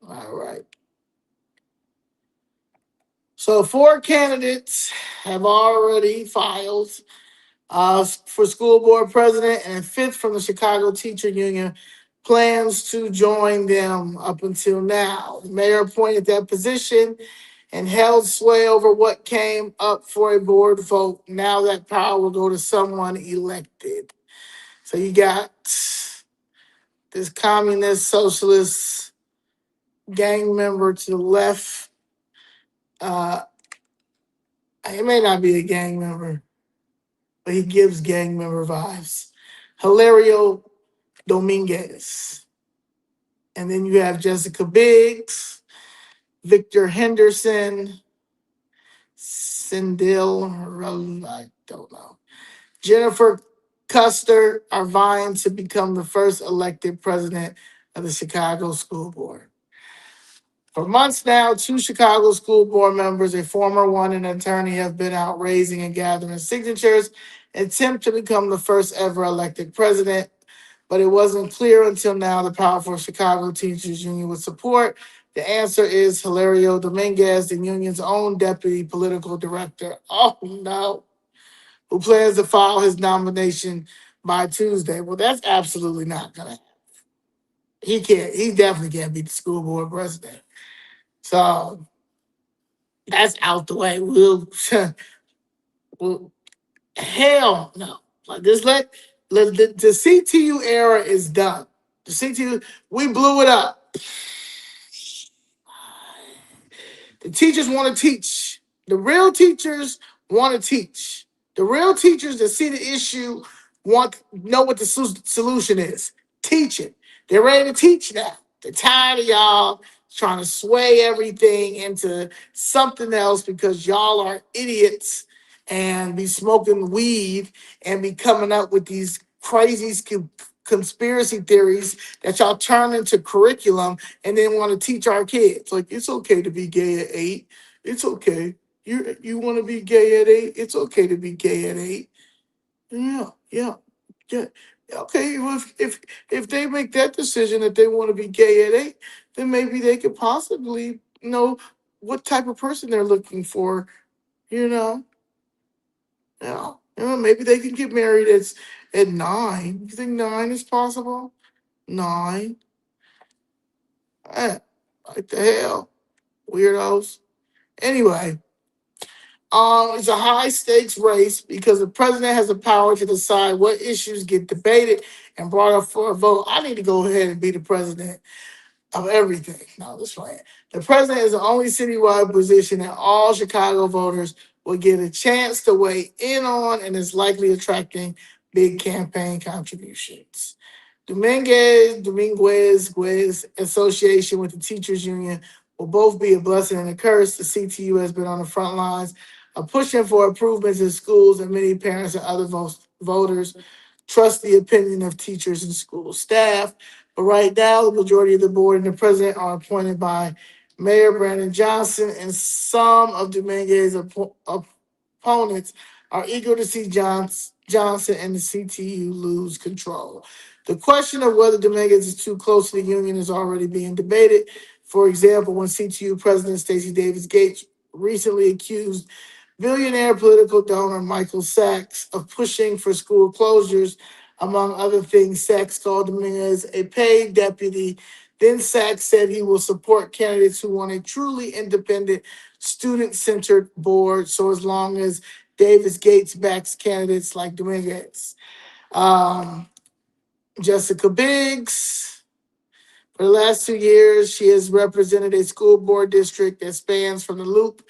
All right. So 4 candidates have already filed for school board president, and a 5th from the Chicago Teacher Union plans to join them up until now. The mayor appointed that position and held sway over what came up for a board vote. Now that power will go to someone elected. So you got this communist socialist gang member to the left. Uh, he may not be a gang member, but he gives gang member vibes. Hilario Dominguez. And then you have Jessica Biggs, Victor Henderson, Sindil, I don't know. Jennifer Custer are vying to become the first elected president of the Chicago School Board. For months now, two Chicago school board members, a former one and an attorney, have been out raising and gathering signatures in attempt to become the first ever elected president. But it wasn't clear until now the powerful Chicago Teachers Union would support. The answer is Hilario Dominguez, the union's own deputy political director. Oh no, who plans to file his nomination by Tuesday. Well, that's absolutely not gonna happen. He can't, he definitely can't be the school board president. So that's out the way. We'll hell no. Like just let the CTU era is done. The CTU, we blew it up. The teachers want to teach. The real teachers want to teach. The real teachers that see the issue want know what the solution is. Teach it. They're ready to teach now. They're tired of y'all trying to sway everything into something else because y'all are idiots and be smoking weed and be coming up with these crazy conspiracy theories that y'all turn into curriculum and then want to teach our kids. Like it's okay to be gay at 8. It's okay. You want to be gay at 8? It's okay to be gay at 8. Yeah, yeah, yeah. Okay, well, if they make that decision that they want to be gay at 8, then maybe they could possibly know what type of person they're looking for. You know, maybe they can get married at 9. You think 9 is possible? 9. Eh, like the hell, weirdos. Anyway, it's a high stakes race because the president has the power to decide what issues get debated and brought up for a vote. I need to go ahead and be the president of everything. No, this plan. The president is the only citywide position that all Chicago voters will get a chance to weigh in on and is likely attracting big campaign contributions. Dominguez association with the teachers union will both be a blessing and a curse. The CTU has been on the front lines of pushing for improvements in schools, and many parents and other voters trust the opinion of teachers and school staff. But right now, the majority of the board and the president are appointed by Mayor Brandon Johnson, and some of Dominguez's opponents are eager to see Johnson and the CTU lose control. The question of whether Dominguez is too close to the union is already being debated. For example, when CTU President Stacey Davis Gates recently accused billionaire political donor Michael Sachs of pushing for school closures, among other things, Sachs called Dominguez a paid deputy. Then Sachs said he will support candidates who want a truly independent, student centered board, so as long as Davis Gates backs candidates like Dominguez. Um, Jessica Biggs. For the last 2 years, she has represented a school board district that spans from the Loop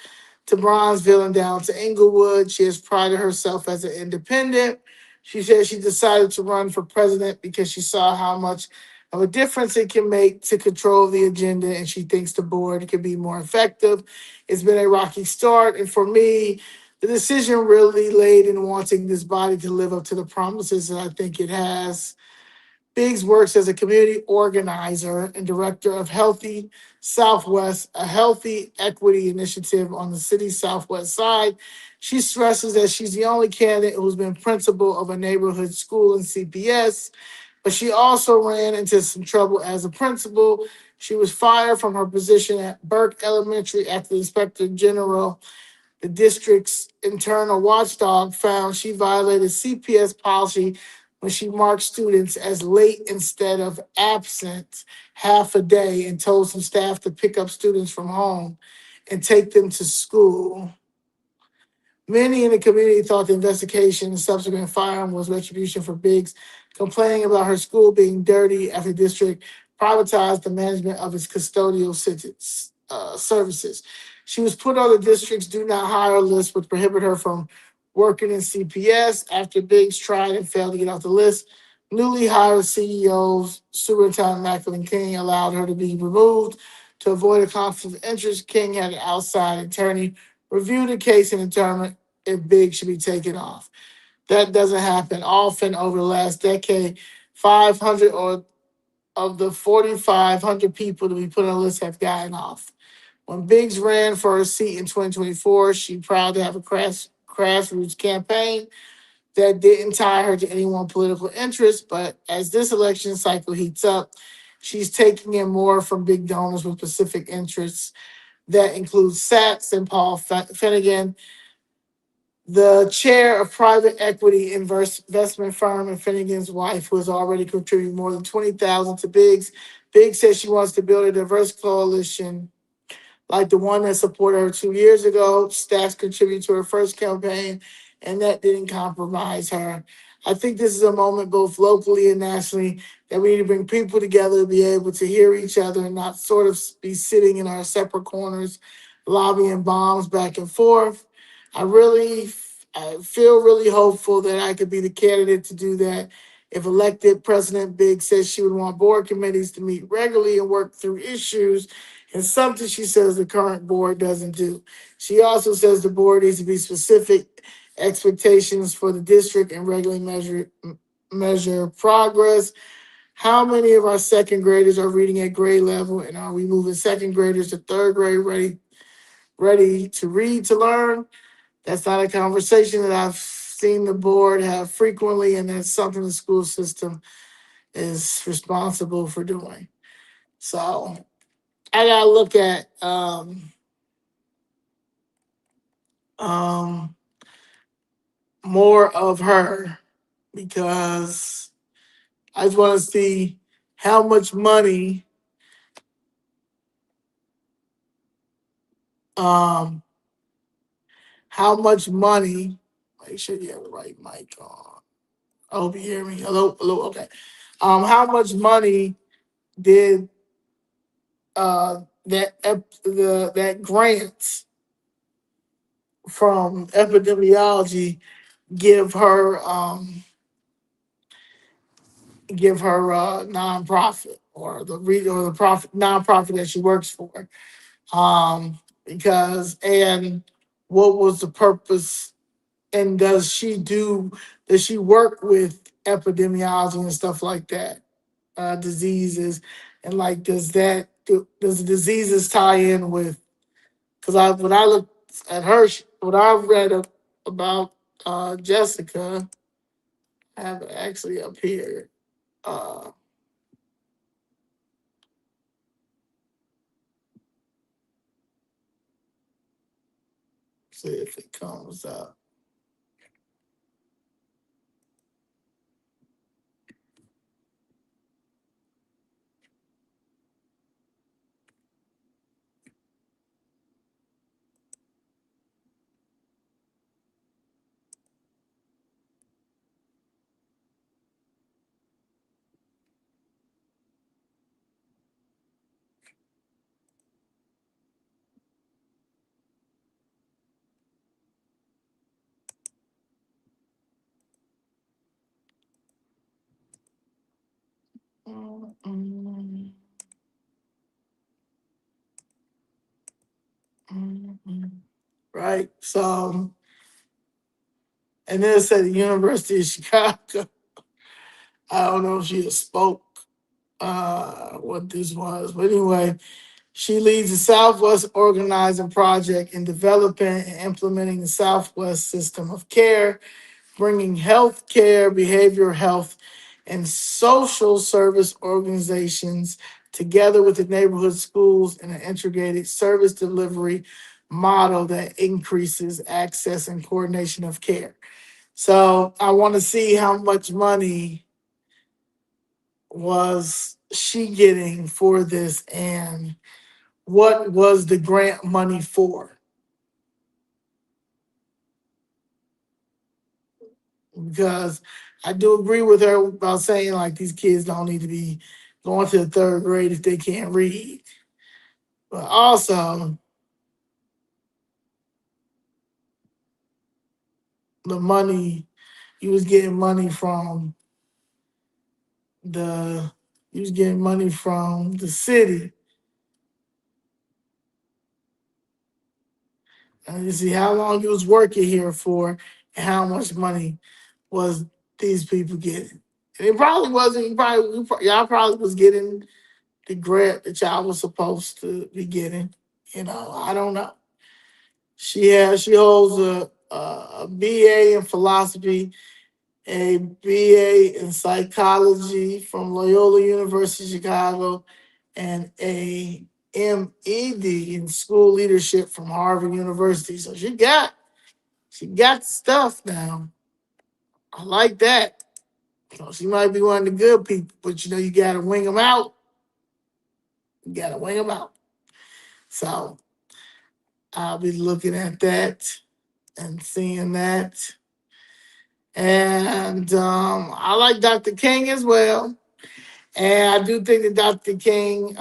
to Bronzeville and down to Inglewood. She has prided herself as an independent. She said she decided to run for president because she saw how much of a difference it can make to control the agenda, and she thinks the board can be more effective. It's been a rocky start, and for me, the decision really laid in wanting this body to live up to the promises that I think it has. Biggs works as a community organizer and director of Healthy Southwest, a healthy equity initiative on the city's southwest side. She stresses that she's the only candidate who's been principal of a neighborhood school in CPS, but she also ran into some trouble as a principal. She was fired from her position at Burke Elementary after the inspector general, the district's internal watchdog, found she violated CPS policy when she marked students as late instead of absent half a day and told some staff to pick up students from home and take them to school. Many in the community thought the investigation and subsequent firing was retribution for Biggs, complaining about her school being dirty after the district privatized the management of its custodial services. She was put on the district's do not hire list, which prohibited her from working in CPS. After Biggs tried and failed to get off the list, newly hired CEO Superintendent Macklin King allowed her to be removed. To avoid a conflict of interest, King had an outside attorney review the case and determine if Big should be taken off. That doesn't happen often over the last decade. 500 or of the 4,500 people to be put on the list have gotten off. When Biggs ran for her seat in 2024, she proud to have a grassroots campaign that didn't tie her to any one political interest. But as this election cycle heats up, she's taking in more from big donors with specific interests that include Sachs and Paul Finnegan, the chair of private equity investment firm and Finnegan's wife, who has already contributed more than 20,000 to Biggs. Biggs says she wants to build a diverse coalition like the one that supported her 2 years ago. Stats contributed to her first campaign, and that didn't compromise her. I think this is a moment, both locally and nationally, that we need to bring people together to be able to hear each other and not sort of be sitting in our separate corners, lobbying bombs back and forth. I really, I feel really hopeful that I could be the candidate to do that. If elected, President Biggs says she would want board committees to meet regularly and work through issues, and something she says the current board doesn't do. She also says the board needs to be specific expectations for the district and regularly measure progress. How many of our second graders are reading at grade level, and are we moving second graders to third grade ready to read to learn? That's not a conversation that I've seen the board have frequently, and that's something the school system is responsible for doing. So I gotta look at um, more of her because I just want to see how much money um, how much money. Make sure you have the right mic on. I hope you hear me. Hello, hello. Okay. How much money did that grant from epidemiology give her nonprofit or the profit nonprofit that she works for? Because and what was the purpose, and does she work with epidemiology and stuff like that, diseases, and like does the diseases tie in with, because I when I look at her, what I've read about Jessica, I have it actually up here. Uh, see if it comes up. Mm, right. So, and then it said the University of Chicago. I don't know if she just spoke what this was, but anyway, she leads the Southwest Organizing Project in developing and implementing the Southwest system of care, bringing health care, behavioral health, and social service organizations together with the neighborhood schools in an integrated service delivery model that increases access and coordination of care. So I want to see how much money was she getting for this and what was the grant money for? Because I do agree with her about saying like these kids don't need to be going to the third grade if they can't read. But also the money he was getting money from the he was getting money from the city. And you see how long he was working here for and how much money was these people getting. And it probably wasn't, y'all probably was getting the grant that y'all was supposed to be getting. I don't know. She holds a BA in philosophy, a BA in psychology from Loyola University Chicago, and a MED in school leadership from Harvard University. So she got stuff now. I like that. So she might be one of the good people, but you gotta wing them out. You gotta wing them out. So I'll be looking at that and seeing that. And I like Dr. King as well. And I do think that Dr. King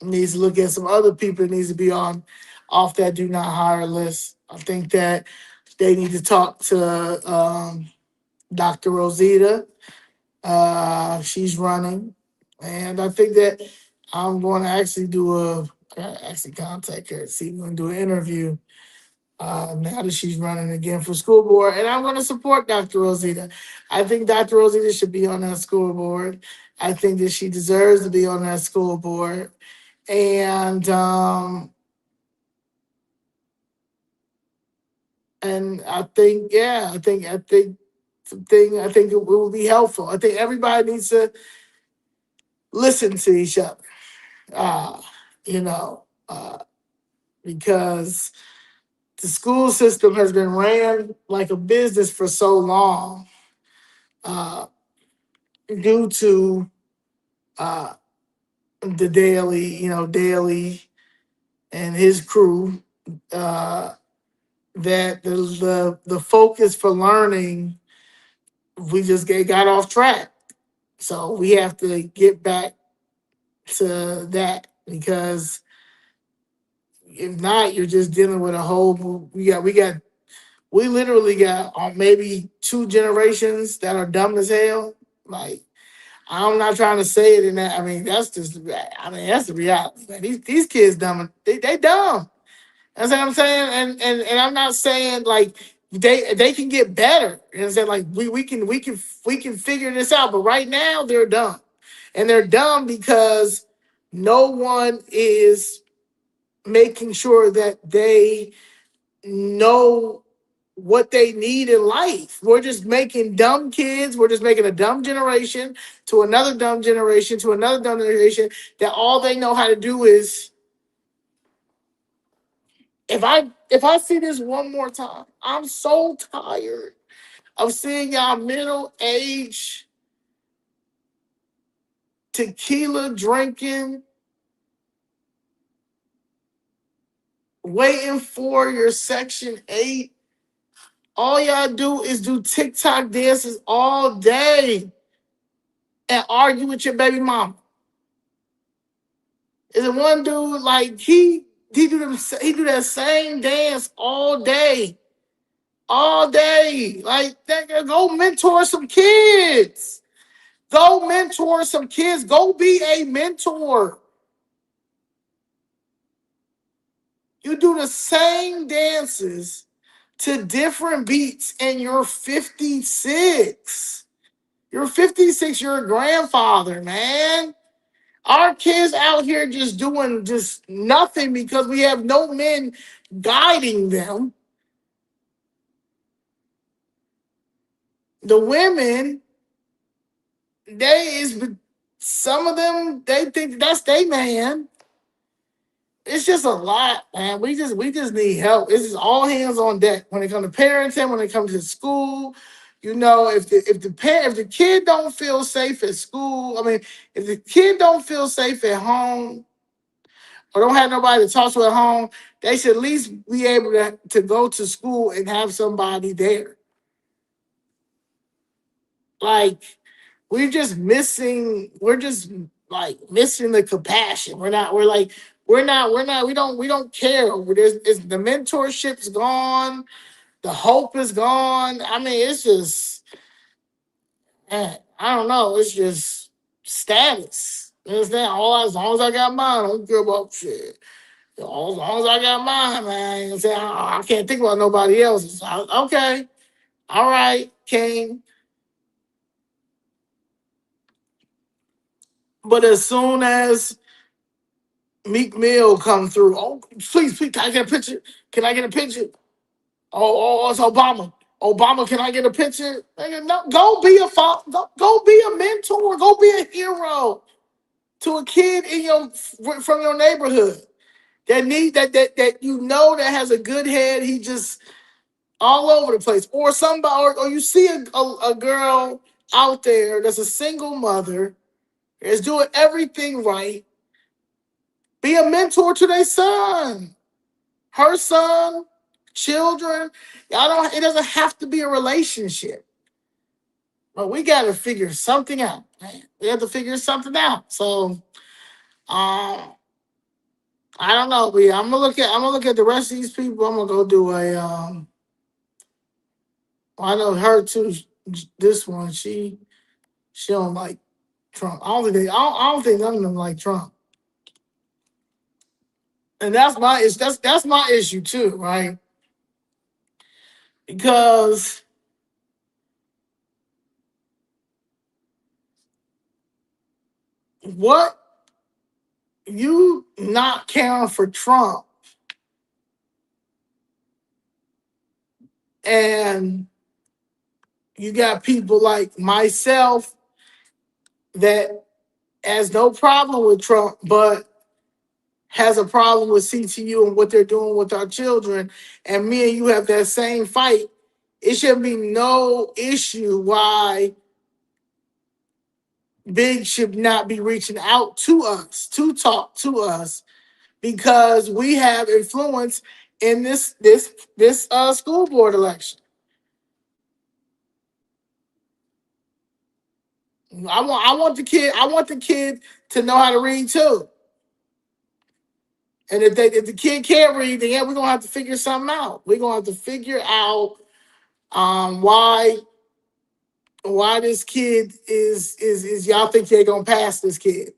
needs to look at some other people that needs to be on off that do not hire list. I think that they need to talk to Dr. Rosita. She's running. And I think that I'm going to actually actually contact her, see if we're going to do an interview now that she's running again for school board. And I'm going to support Dr. Rosita. I think Dr. Rosita should be on that school board. I think that she deserves to be on that school board. And I think, yeah, I think it will be helpful. I think everybody needs to listen to each other. Uh, you know, because the school system has been ran like a business for so long, uh, due to uh, the Daily and his crew, uh, that the focus for learning, we just got off track. So we have to get back to that because if not, you're just dealing with a whole. We literally got maybe two generations that are dumb as hell. Like I'm not trying to say it in that. I mean that's just. I mean that's the reality. Man. These kids dumb. They dumb. That's what I'm saying. And I'm not saying like they can get better. You know what I'm saying? Like we can figure this out. But right now they're dumb, and they're dumb because no one is making sure that they know what they need in life. We're just making dumb kids. We're just making a dumb generation to another dumb generation to another dumb generation that all they know how to do is if I see this one more time, I'm so tired of seeing y'all middle age tequila drinking, waiting for your section 8. All y'all do is do TikTok dances all day and argue with your baby mama. Is it one dude like he do that same dance all day. Like that, go mentor some kids. Go mentor some kids. Go be a mentor. You do the same dances to different beats, and you're 56. You're 56. You're a grandfather, man. Our kids out here just doing just nothing because we have no men guiding them. The women, they is some of them they think that's their man, it's just a lot, man. We just need help. It's just all hands on deck when it comes to parenting, when it comes to school. You know, if the kid don't feel safe at school, I mean, if the kid don't feel safe at home or don't have nobody to talk to at home, they should at least be able to go to school and have somebody there. Like we're just like missing the compassion. We don't care. The mentorship's gone, the hope is gone. I mean, it's just man, I don't know, it's just status. You understand? As long as I got mine, I don't care about shit. As long as I got mine, man. You know what I'm saying? I can't think about nobody else's. Okay. All right, King. But as soon as Meek Mill come through. Oh, please, can I get a picture? Can I get a picture? It's Obama. Obama, can I get a picture? Nigga, no, go be a father. Go be a mentor. Go be a hero to a kid from your neighborhood that you know that has a good head. He just all over the place, or somebody, or you see a girl out there that's a single mother is doing everything right. Be a mentor to their son. Her son, children. Y'all don't. It doesn't have to be a relationship, but we got to figure something out. Man. We have to figure something out. So, I don't know. But yeah, I'm gonna look at the rest of these people. I'm gonna go do a. I know her too. This one, she don't like Trump. I don't think none of them like Trump, and that's my issue too, right? Because what you not caring for Trump and you got people like myself that has no problem with Trump, but has a problem with CTU and what they're doing with our children, and me and you have that same fight. It should be no issue why Big should not be reaching out to us to talk to us because we have influence in this school board election. I want the kid to know how to read too. And if the kid can't read, then yeah, we're gonna have to figure something out. We're gonna have to figure out why this kid is y'all think they're gonna pass this kid.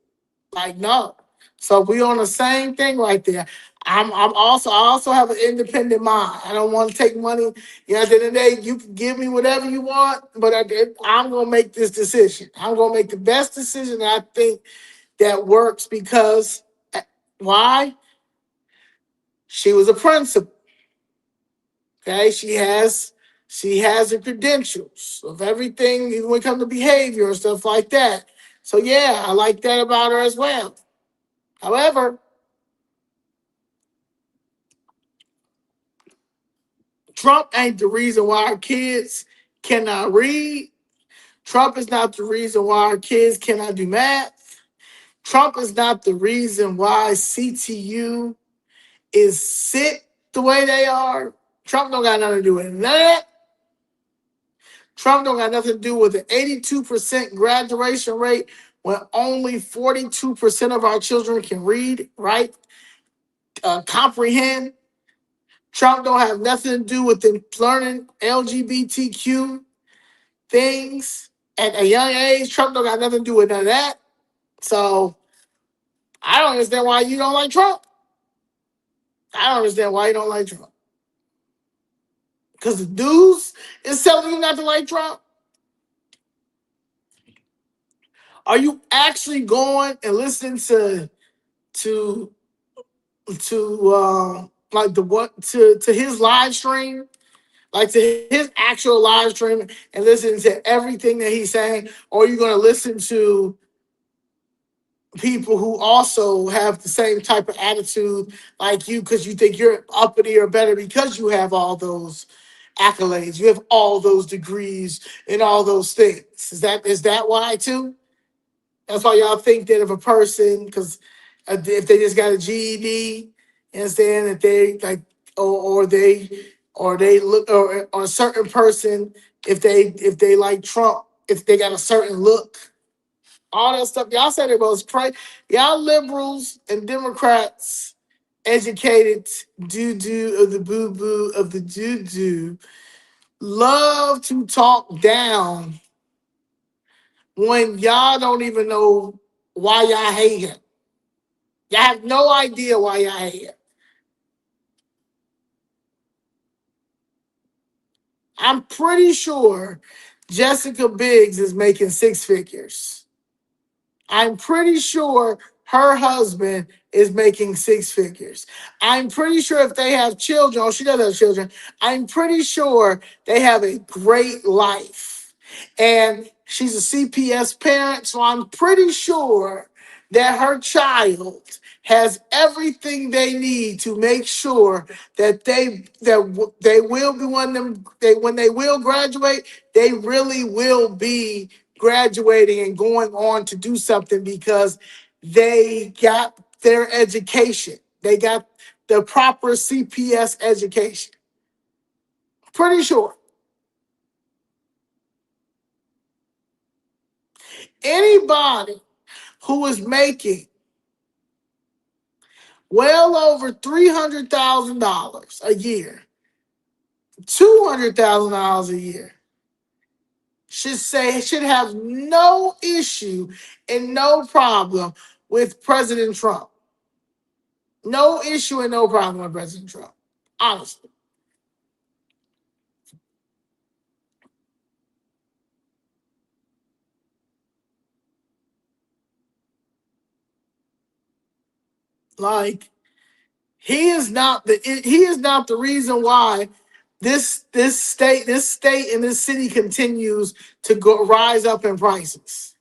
Like no. So we on the same thing right there. I also have an independent mind. I don't want to take money. You know, at the end of the day, you can give me whatever you want, but I'm gonna make this decision. I'm gonna make the best decision that I think that works because why? She was a principal. Okay, she has the credentials of everything, even when it comes to behavior and stuff like that. So yeah, I like that about her as well. However, Trump ain't the reason why our kids cannot read. Trump is not the reason why our kids cannot do math. Trump is not the reason why CTU is sick the way they are. Trump don't got nothing to do with none of that. Trump don't got nothing to do with the 82% graduation rate when only 42% of our children can read, write, comprehend. Trump don't have nothing to do with them learning LGBTQ things at a young age. Trump don't got nothing to do with none of that. So I don't understand why you don't like Trump. I don't understand why you don't like Trump. Because the dudes is telling you not to like Trump. Are you actually going and listening to like the what to his live stream, like to his actual live stream, and listen to everything that he's saying, or are you going to listen to people who also have the same type of attitude like you because you think you're uppity or better because you have all those accolades, you have all those degrees and all those things. Is that why too? That's why y'all think that if a person, because if they just got a GED, you understand that they like, or they look, or a certain person, if they like Trump, if they got a certain look, all that stuff. Y'all said it was crazy. Y'all liberals and Democrats, educated doo doo of the boo boo of the doo doo, love to talk down when y'all don't even know why y'all hate him. Y'all have no idea why y'all hate him. I'm pretty sure Jessica Biggs is making six figures. I'm pretty sure her husband is making six figures. I'm pretty sure if they have children, oh, she does have children, I'm pretty sure they have a great life. And she's a CPS parent, so I'm pretty sure that her child has everything they need to make sure that they will be one of them, when they will graduate, they really will be graduating and going on to do something because they got their education. They got the proper CPS education. Pretty sure. Anybody who is making well over $300,000 a year, $200,000 a year, should have no issue and no problem with President Trump. No issue and no problem with President Trump. Honestly. Like, he is not the reason why this state and this city continues to go rise up in prices.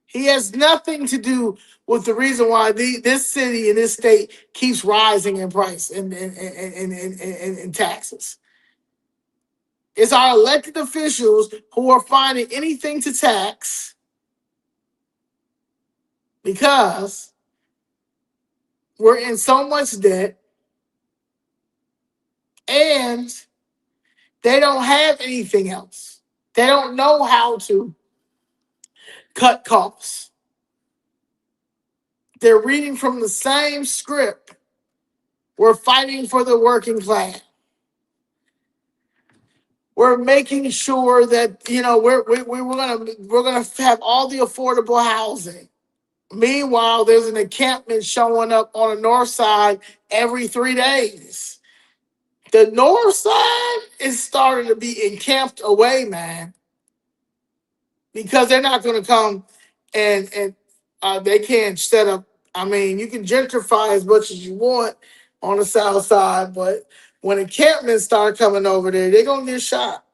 He has nothing to do with the reason why this city and this state keeps rising in price and taxes. It's our elected officials who are finding anything to tax because we're in so much debt and they don't have anything else. They don't know how to cut costs. They're reading from the same script. We're fighting for the working class. We're making sure that we're gonna have all the affordable housing. Meanwhile, there's an encampment showing up on the north side every 3 days. The north side is starting to be encamped away, man, because they're not going to come and they can't set up. I mean, you can gentrify as much as you want on the south side, but when encampments start coming over there, they're gonna get shot.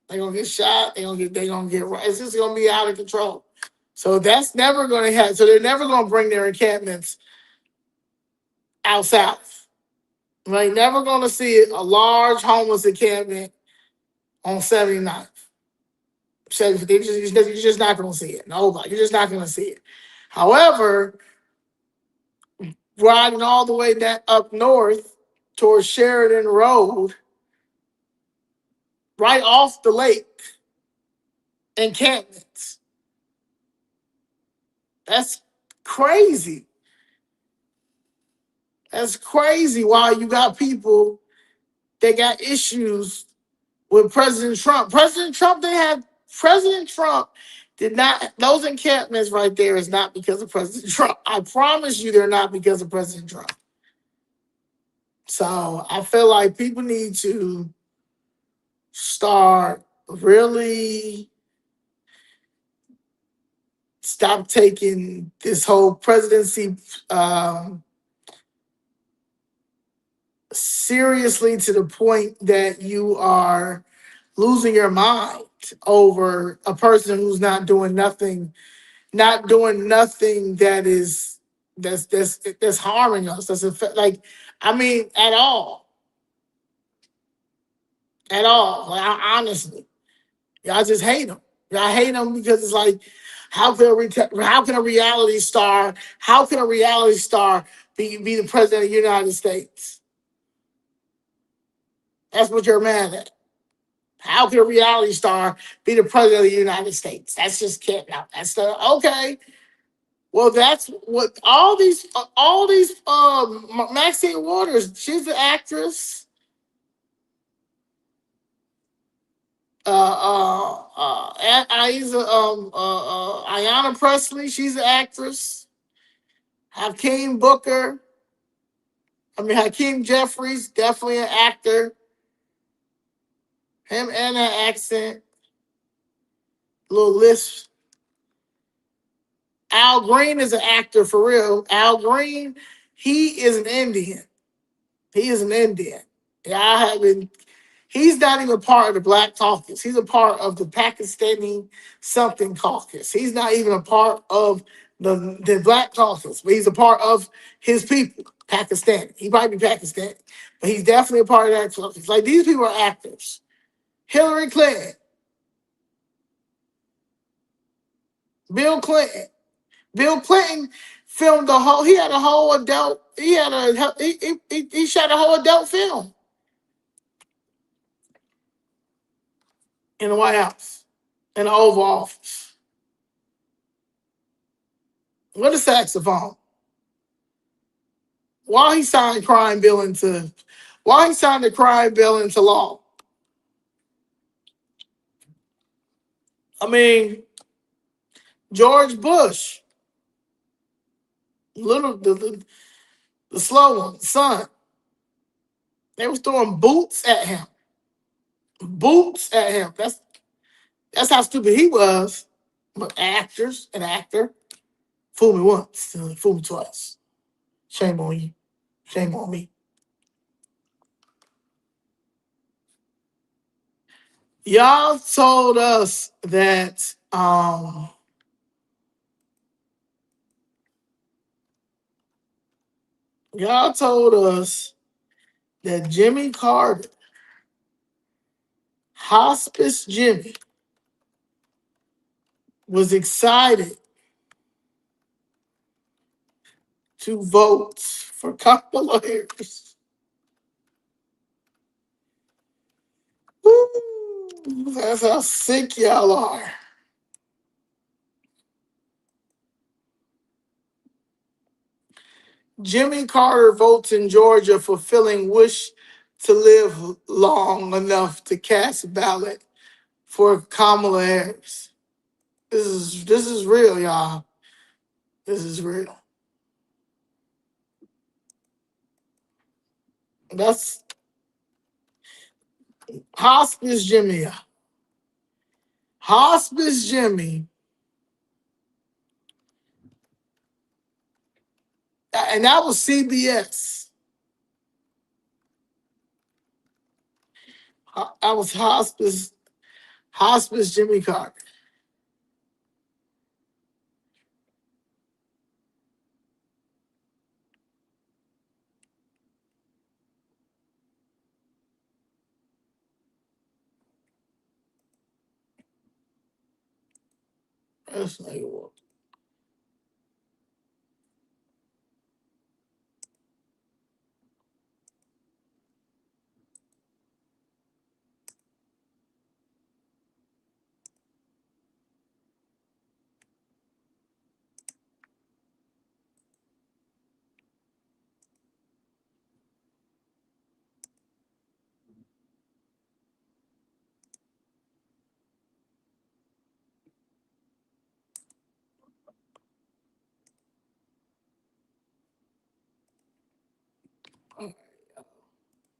They're gonna get shot. They're gonna get right. It's just gonna be out of control. So that's never gonna happen. So they're never gonna bring their encampments out south. Like, never gonna see a large homeless encampment on 79th. So you're just not gonna see it. Nobody. You're just not gonna see it. However, riding all the way that up north towards Sheridan Road, right off the lake, encampments. That's crazy. That's crazy why you got people that got issues with President Trump. President Trump did not, those encampments right there is not because of President Trump. I promise you they're not because of President Trump. So I feel like people need to start really stop taking this whole presidency seriously to the point that you are losing your mind over a person who's not doing nothing that is that's harming us. That's like, I mean, at all. Like, honestly, y'all just hate them. Y'all hate them because it's like, how can a reality star, be the president of the United States? That's what you're mad at. How can a reality star be the president of the United States? That's just can't. No, that's the okay. Well, that's what Maxine Waters. She's the actress. Ayanna Presley. She's the actress. Hakeem Booker. I mean, Hakeem Jeffries, definitely an actor. Him and that accent, little lisp. Al Green is an actor for real. Al Green, he is an Indian. He is an Indian. Yeah, I haven't. He's not even part of the Black Caucus. He's a part of the Pakistani something caucus. He's not even a part of the Black Caucus, but he's a part of his people, Pakistani. He might be Pakistani, but he's definitely a part of that caucus. Like these people are actors. Hillary Clinton, Bill Clinton. Bill Clinton filmed the whole. He had a whole adult. He had a he shot a whole adult film in the White House, in the Oval Office. With a saxophone. While he signed the crime bill into law. I mean, George Bush, little the slow one, the son, they was throwing boots at him. Boots at him. That's how stupid he was. But an actor, fool me once, fool me twice. Shame on you. Shame on me. Y'all told us that y'all told us that Jimmy Carter, Hospice Jimmy, was excited to vote for Kamala Harris. Woo, that's how sick y'all are. Jimmy Carter votes in Georgia, fulfilling wish to live long enough to cast a ballot for Kamala Harris. This is real, y'all. This is real. That's Hospice Jimmy. Hospice Jimmy, and that was CBS. That was Hospice Jimmy Carter. That's like what.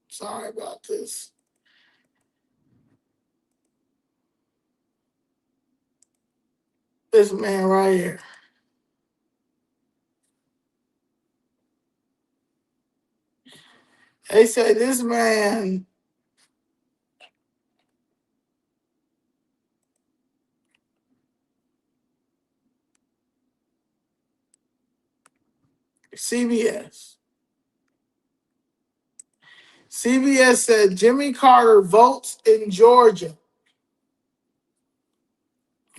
Sorry about this. This man right here. They say this man CBS. CBS said Jimmy Carter votes in Georgia,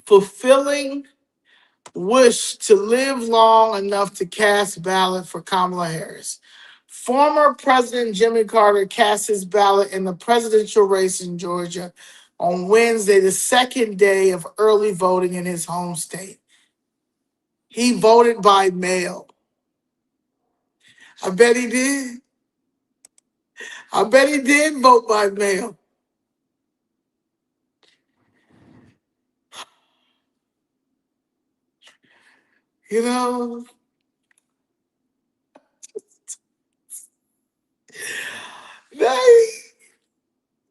fulfilling wish to live long enough to cast ballot for Kamala Harris. Former President Jimmy Carter cast his ballot in the presidential race in Georgia on Wednesday, the second day of early voting in his home state. He voted by mail. I bet he did. I bet he did vote by mail. You know, they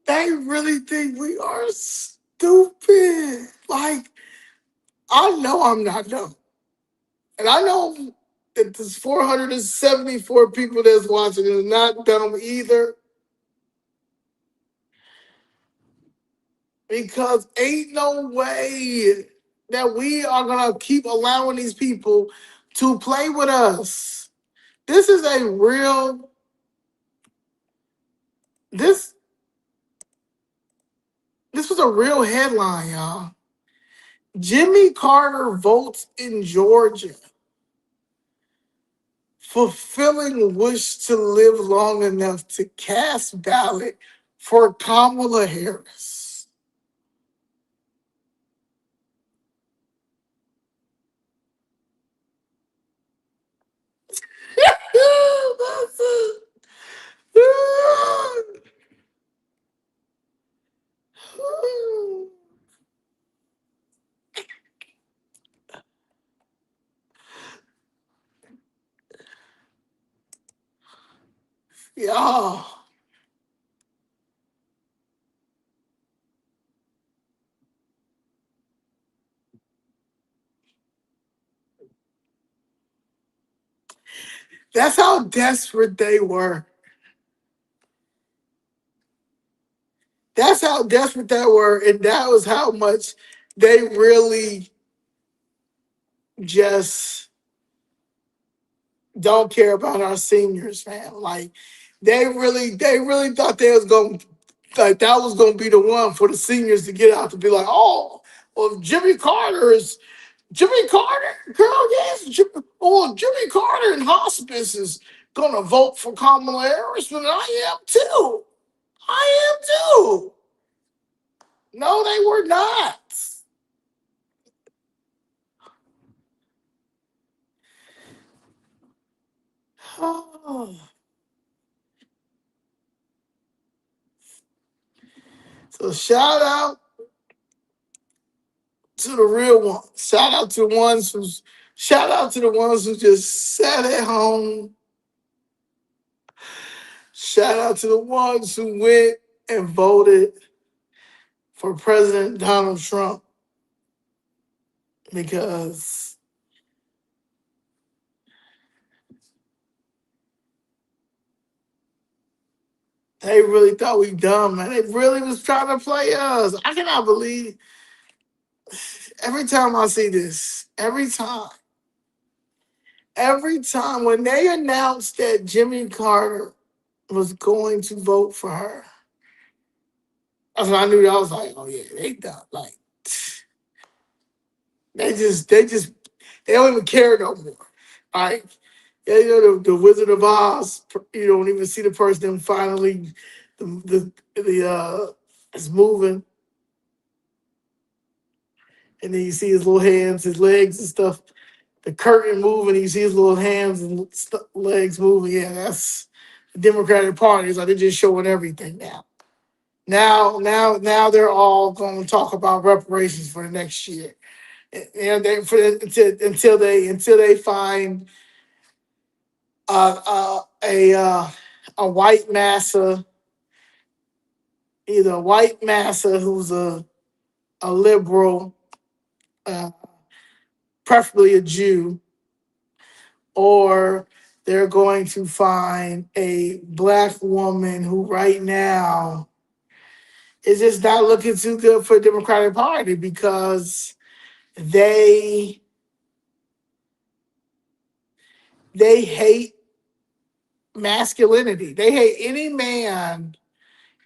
they really think we are stupid. Like, I know I'm not dumb. And I know that there's 474 people that's watching is not dumb either. Because ain't no way that we are gonna keep allowing these people to play with us. This is a real this this was a real headline, y'all. Jimmy Carter votes in Georgia, fulfilling wish to live long enough to cast ballot for Kamala Harris. Y'all, that's how desperate they were. That's how desperate they were, and that was how much they really just don't care about our seniors, man. Like, they really thought they was going, like, that was gonna be the one for the seniors to get out to be like, oh, well, Jimmy Carter, girl, yes, Jimmy Carter in hospice is gonna vote for Kamala Harris, and I am too. I am too. No, they were not. So to the real ones. Shout out to the ones who just sat at home. Shout out to the ones who went and voted for President Donald Trump because they really thought we dumb, man. They really was trying to play us. I cannot believe every time I see this, every time when they announced that Jimmy Carter was going to vote for her, that's when I knew that. I was like, oh yeah, they dumb. Like, they just they don't even care no more. Like, yeah, the Wizard of Oz. You don't even see the person finally the is moving, and then you see his little hands, his legs and stuff. The curtain moving, you see his little hands and legs moving. Yeah, that's the Democratic Party. It's like they're just showing everything now. Now they're all going to talk about reparations for the next year. And they until they find a white massa, either a white massa who's a liberal, uh, preferably a Jew, or they're going to find a black woman who right now is just not looking too good for the Democratic Party because they they hate masculinity. They hate any man.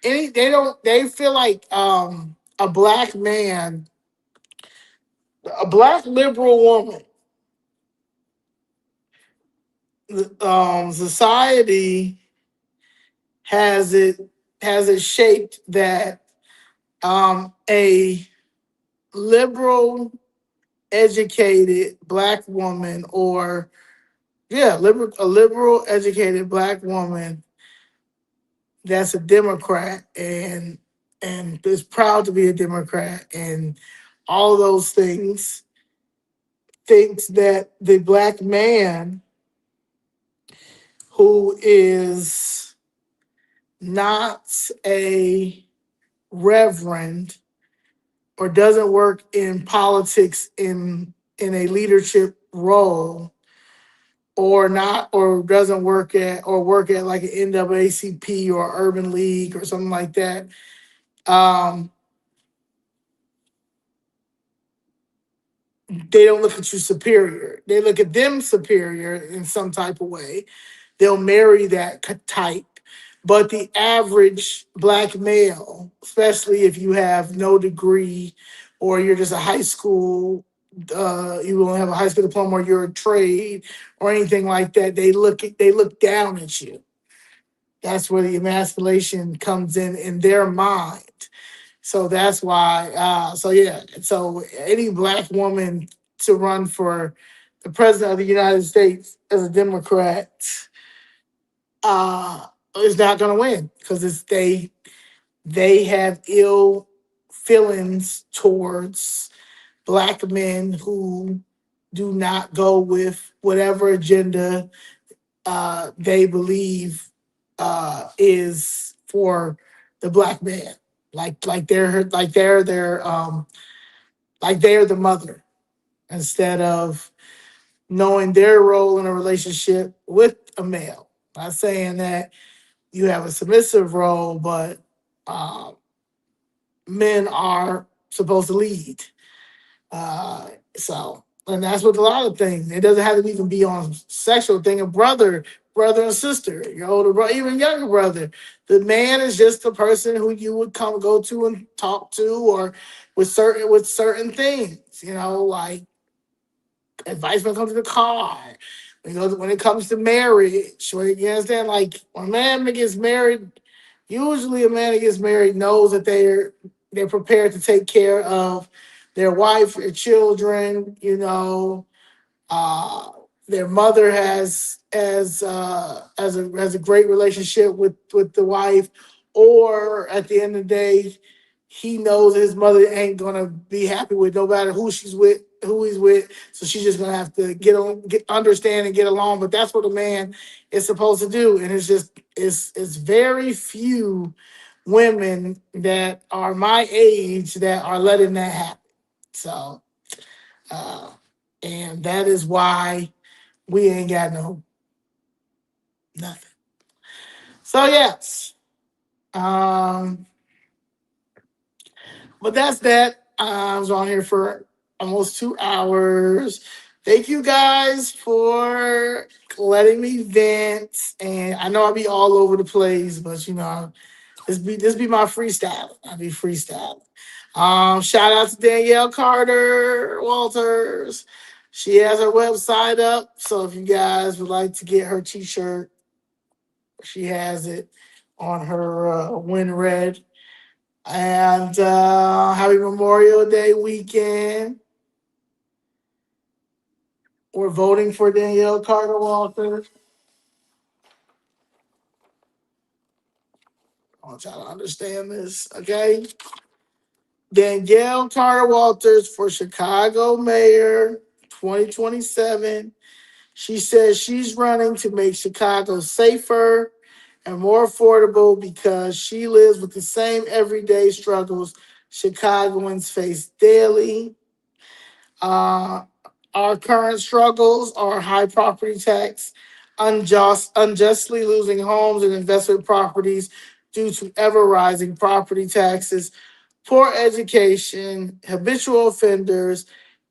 They feel like a black man, a black liberal woman, society has it shaped that a liberal educated black woman, or a liberal educated black woman that's a Democrat and is proud to be a Democrat and all those things, thinks that the black man who is not a reverend or doesn't work in politics in a leadership role, or not, or doesn't work at, or work at like an NAACP or Urban League or something like that, um, they don't look at you superior. They look at them superior in some type of way. They'll marry that type. But the average black male, especially if you have no degree or you're just a high school, you don't have a high school diploma or you're a trade or anything like that, they look down at you. That's where the emasculation comes in their mind. So that's why. So yeah. So any black woman to run for the president of the United States as a Democrat uh, is not going to win because it's they have ill feelings towards black men who do not go with whatever agenda they believe is for the black man. Like they're the mother instead of knowing their role in a relationship with a male. Not saying that you have a submissive role, but uh, men are supposed to lead. And that's with a lot of things. It doesn't have to even be on sexual thing. A brother and sister, your older brother, even younger brother. The man is just the person who you would go to and talk to, or with certain things. Like advice when it comes to the car. When it comes to marriage, you understand? Like when a man gets married, usually a man that gets married knows that they're prepared to take care of their wife, their children. Uh, their mother has a great relationship with the wife, or at the end of the day, he knows his mother ain't gonna be happy with no matter who he's with. So she's just gonna have to understand and get along. But that's what a man is supposed to do, and it's very few women that are my age that are letting that happen. So, uh, and that is why we ain't got nothing. So yes, um, but that's that. I was on here for almost 2 hours. Thank you guys for letting me vent. And I know I'll be all over the place, but this be my freestyle. I'll be freestyling. Shout out to Danielle Carter Walters. She has her website up. So if you guys would like to get her t-shirt, she has it on her Win Red. And happy Memorial Day weekend. We're voting for Danielle Carter Walters. I want y'all to understand this, okay? Danielle Carter Walters for Chicago Mayor 2027. She says she's running to make Chicago safer and more affordable because she lives with the same everyday struggles Chicagoans face daily. Uh, our current struggles are high property tax, unjustly losing homes and investment properties due to ever rising property taxes, poor education, habitual offenders,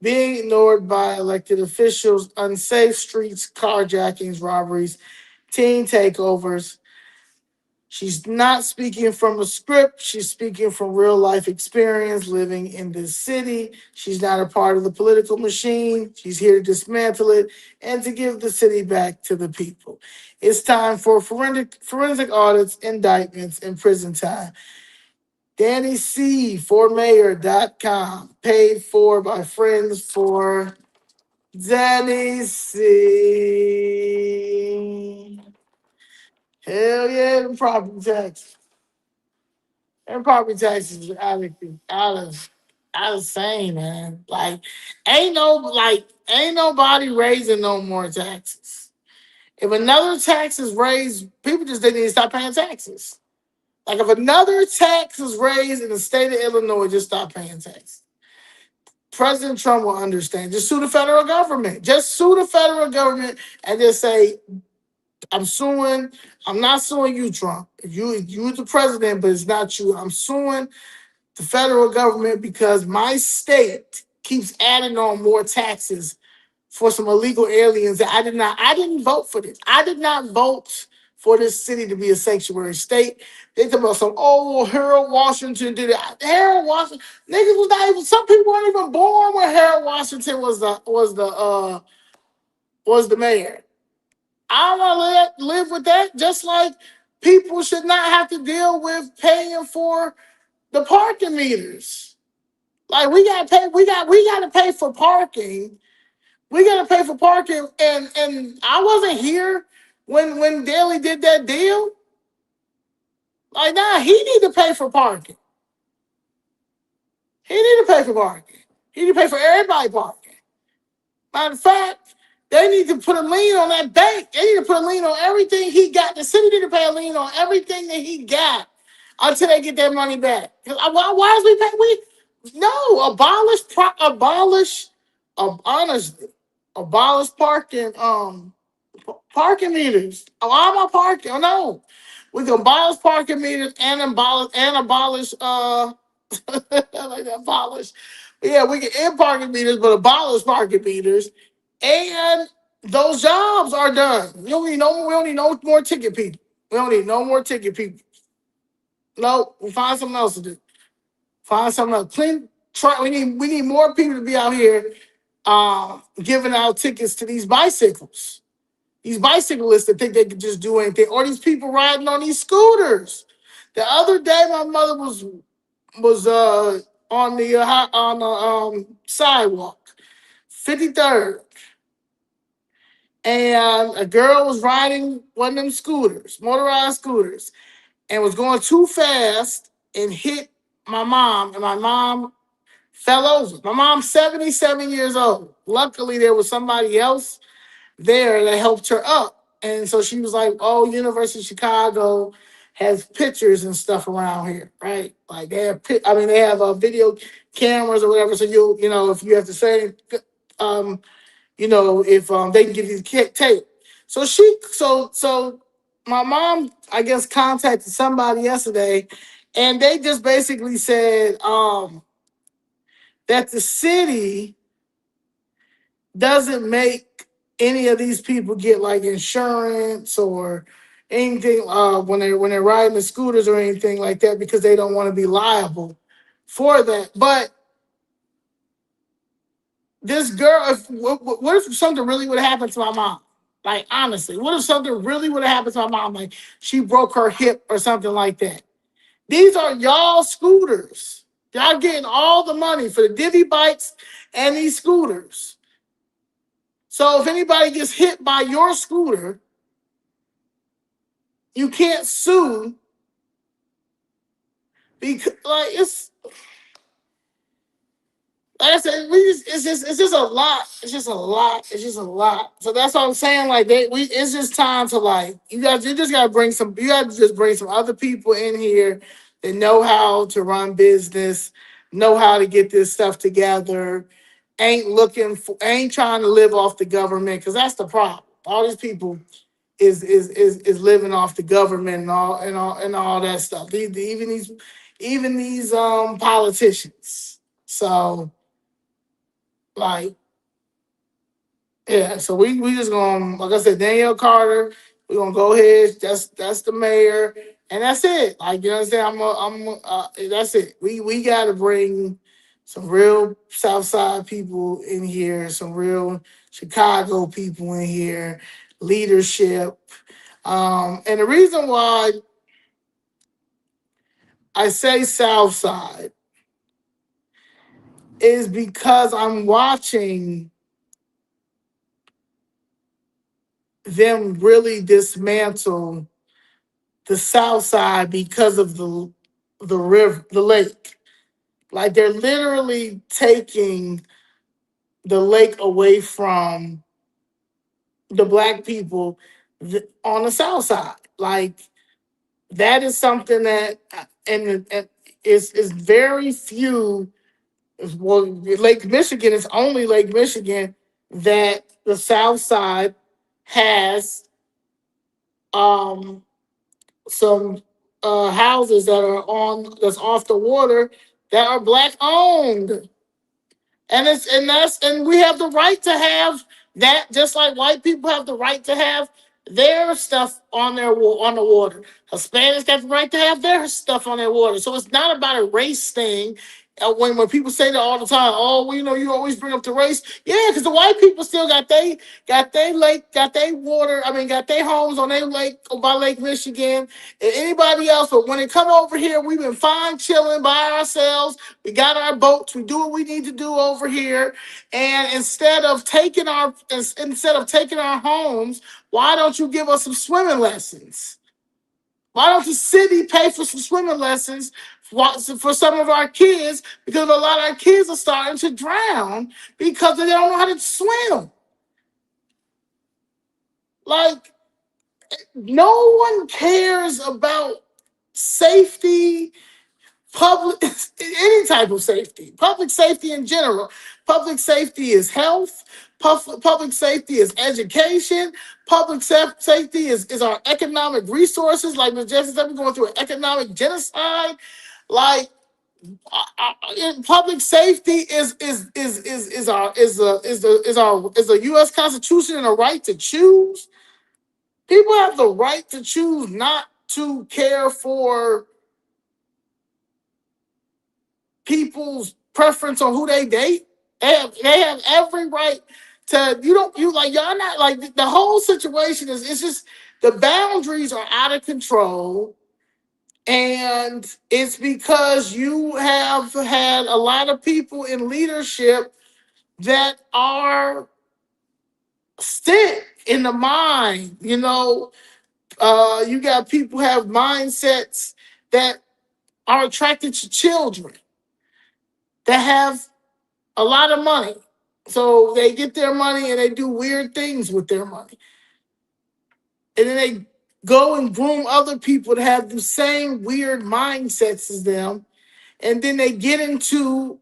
being ignored by elected officials, unsafe streets, carjackings, robberies, teen takeovers. She's not speaking from a script. She's speaking from real life experience living in this city. She's not a part of the political machine. She's here to dismantle it and to give the city back to the people. It's time for forensic audits, indictments, and prison time. Danny C. for mayor.com. Paid for by friends for Danny C. Hell yeah, the property tax. And property taxes are out of sane, man. Like, ain't nobody raising no more taxes. If another tax is raised, people just they need to stop paying taxes. Like if another tax is raised in the state of Illinois, just stop paying taxes. President Trump will understand. Just sue the federal government. Just sue the federal government and just say, I'm suing. I'm not suing you, Trump. You're the president, but it's not you. I'm suing the federal government because my state keeps adding on more taxes for some illegal aliens that I didn't vote for this. I did not vote for this city to be a sanctuary state. They talk about Harold Washington did it. Harold Washington, niggas was not even, some people weren't even born when Harold Washington was the mayor. I want to live with that, just like people should not have to deal with paying for the parking meters. Like we gotta pay for parking. We gotta pay for parking, and I wasn't here when Daley did that deal. Like, nah, he need to pay for parking. He need to pay for parking. He need to pay for everybody parking. Matter of fact, they need to put a lien on that bank. They need to put a lien on everything he got. The city need to pay a lien on everything that he got until they get their money back. Why is we pay? No, honestly, abolish parking meters. Why am I parking? Oh no, we can abolish parking meters and abolish I like that abolish. Yeah, we can end parking meters, but abolish parking meters, and those jobs are done. We don't need no more ticket people. We don't need no more ticket people. No, we find something else to do. Find something else. We need more people to be out here giving out tickets to these bicycles. These bicyclists that think they can just do anything, or these people riding on these scooters. The other day, my mother was on the sidewalk, 53rd, and a girl was riding one of them scooters, motorized scooters, and was going too fast and hit my mom, and my mom fell over. My mom's 77 years old. Luckily, there was somebody else there that helped her up. And so she was like, oh, University of Chicago has pictures and stuff around here, right? Like they have video cameras or whatever. So if you have to say, if they can give you the tape. So my mom, I guess, contacted somebody yesterday, and they just basically said that the city doesn't make any of these people get like insurance or anything when they're riding the scooters or anything like that because they don't want to be liable for that. But this girl, what if something really would have happened to my mom? Like, honestly, what if something really would have happened to my mom? Like, she broke her hip or something like that. These are y'all scooters. Y'all getting all the money for the divvy bikes and these scooters. So if anybody gets hit by your scooter, you can't sue because it's like I said, it's just a lot. It's just a lot. It's just a lot. So that's what I'm saying. Like it's just time to you just gotta bring some other people in here that know how to run business, know how to get this stuff together, ain't trying to live off the government, because that's the problem. All these people is living off the government and all that stuff. Even these politicians. So Like, yeah, so we just gonna, like I said, Danielle Carter. We gonna go ahead. That's the mayor, and that's it. Like, you know what I'm saying. That's it. We gotta bring some real South Side people in here, some real Chicago people in here, leadership. And the reason why I say South Side is because I'm watching them really dismantle the South Side because of the river, the lake. Like, they're literally taking the lake away from the black people on the South Side. Like, that is something that and is very few. Well, Lake Michigan is only Lake Michigan that the South Side has um some houses that are on that's off the water that are black owned. And we have the right to have that, just like white people have the right to have their stuff on on the water. Hispanics got the right to have their stuff on their water. So it's not about a race thing. When people say that all the time, oh, well, you always bring up the race. Yeah, because the white people still got they lake, got they water. I mean, got their homes on their lake by Lake Michigan, and anybody else. But when they come over here, we've been fine chilling by ourselves. We got our boats. We do what we need to do over here. And instead of taking our homes, why don't you give us some swimming lessons? Why don't the city pay for some swimming lessons for some of our kids? Because a lot of our kids are starting to drown because they don't know how to swim. Like, no one cares about safety, public any type of safety, public safety in general. Public safety is health. Public safety is education. Safety is our economic resources. Like Ms. Jesse said, we're going through an economic genocide. Like, public safety is a U.S. Constitution and a right to choose. People have the right to choose not to care for people's preference on who they date. They have every right to, y'all not, like, the whole situation is, it's just the boundaries are out of control. And it's because you have had a lot of people in leadership that are stick in the mind. You got people have mindsets that are attracted to children, that have a lot of money. So they get their money and they do weird things with their money. And then they go and groom other people to have the same weird mindsets as them. And then they get into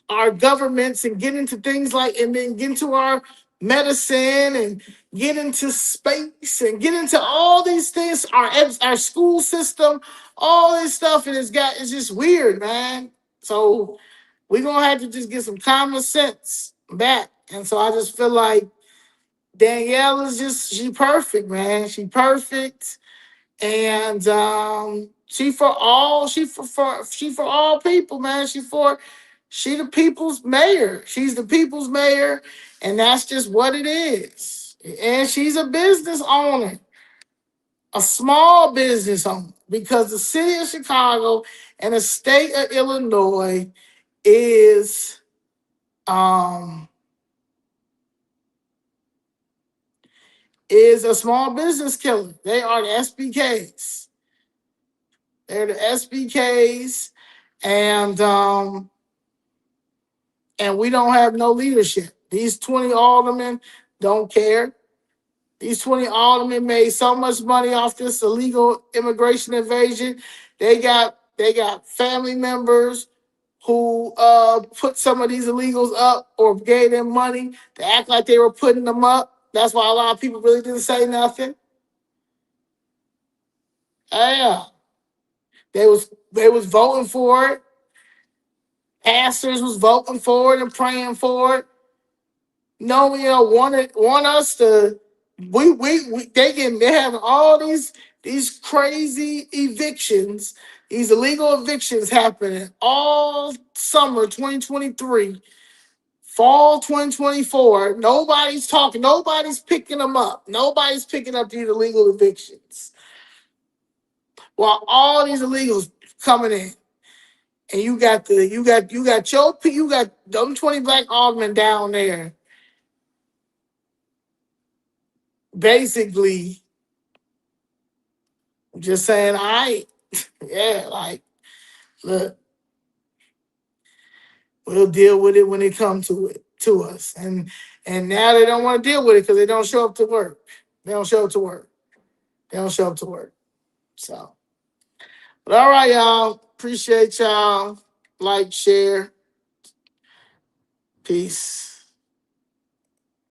our governments and get into things like, and then get into our medicine and get into space and get into all these things, our school system, all this stuff. And it's just weird, man. So we're gonna have to just get some common sense back. And so I just feel like Danielle is just, she perfect, man. She perfect. And she for all people, man. She the people's mayor. She's the people's mayor, and that's just what it is. And she's a business owner, a small business owner, because the city of Chicago and the state of Illinois is um is a small business killer. They are the SBKs. They're the SBKs, and we don't have no leadership. These 20 aldermen don't care. These 20 aldermen made so much money off this illegal immigration invasion. They got family members who put some of these illegals up or gave them money to act like they were putting them up. That's why a lot of people really didn't say nothing. Yeah, they was voting for it. Pastors was voting for it and praying for it. no, want us to. We they have all these crazy evictions, these illegal evictions happening all summer 2023, fall 2024. Nobody's talking. Nobody's picking them up. Nobody's picking up these illegal evictions. While all these illegals coming in, and you got them 20 black aldermen down there, basically just saying, all right, yeah, like, look, we'll deal with it when it comes to us. And now they don't want to deal with it because they don't show up to work. They don't show up to work. They don't show up to work. So, but all right, y'all. Appreciate y'all. Like, share. Peace.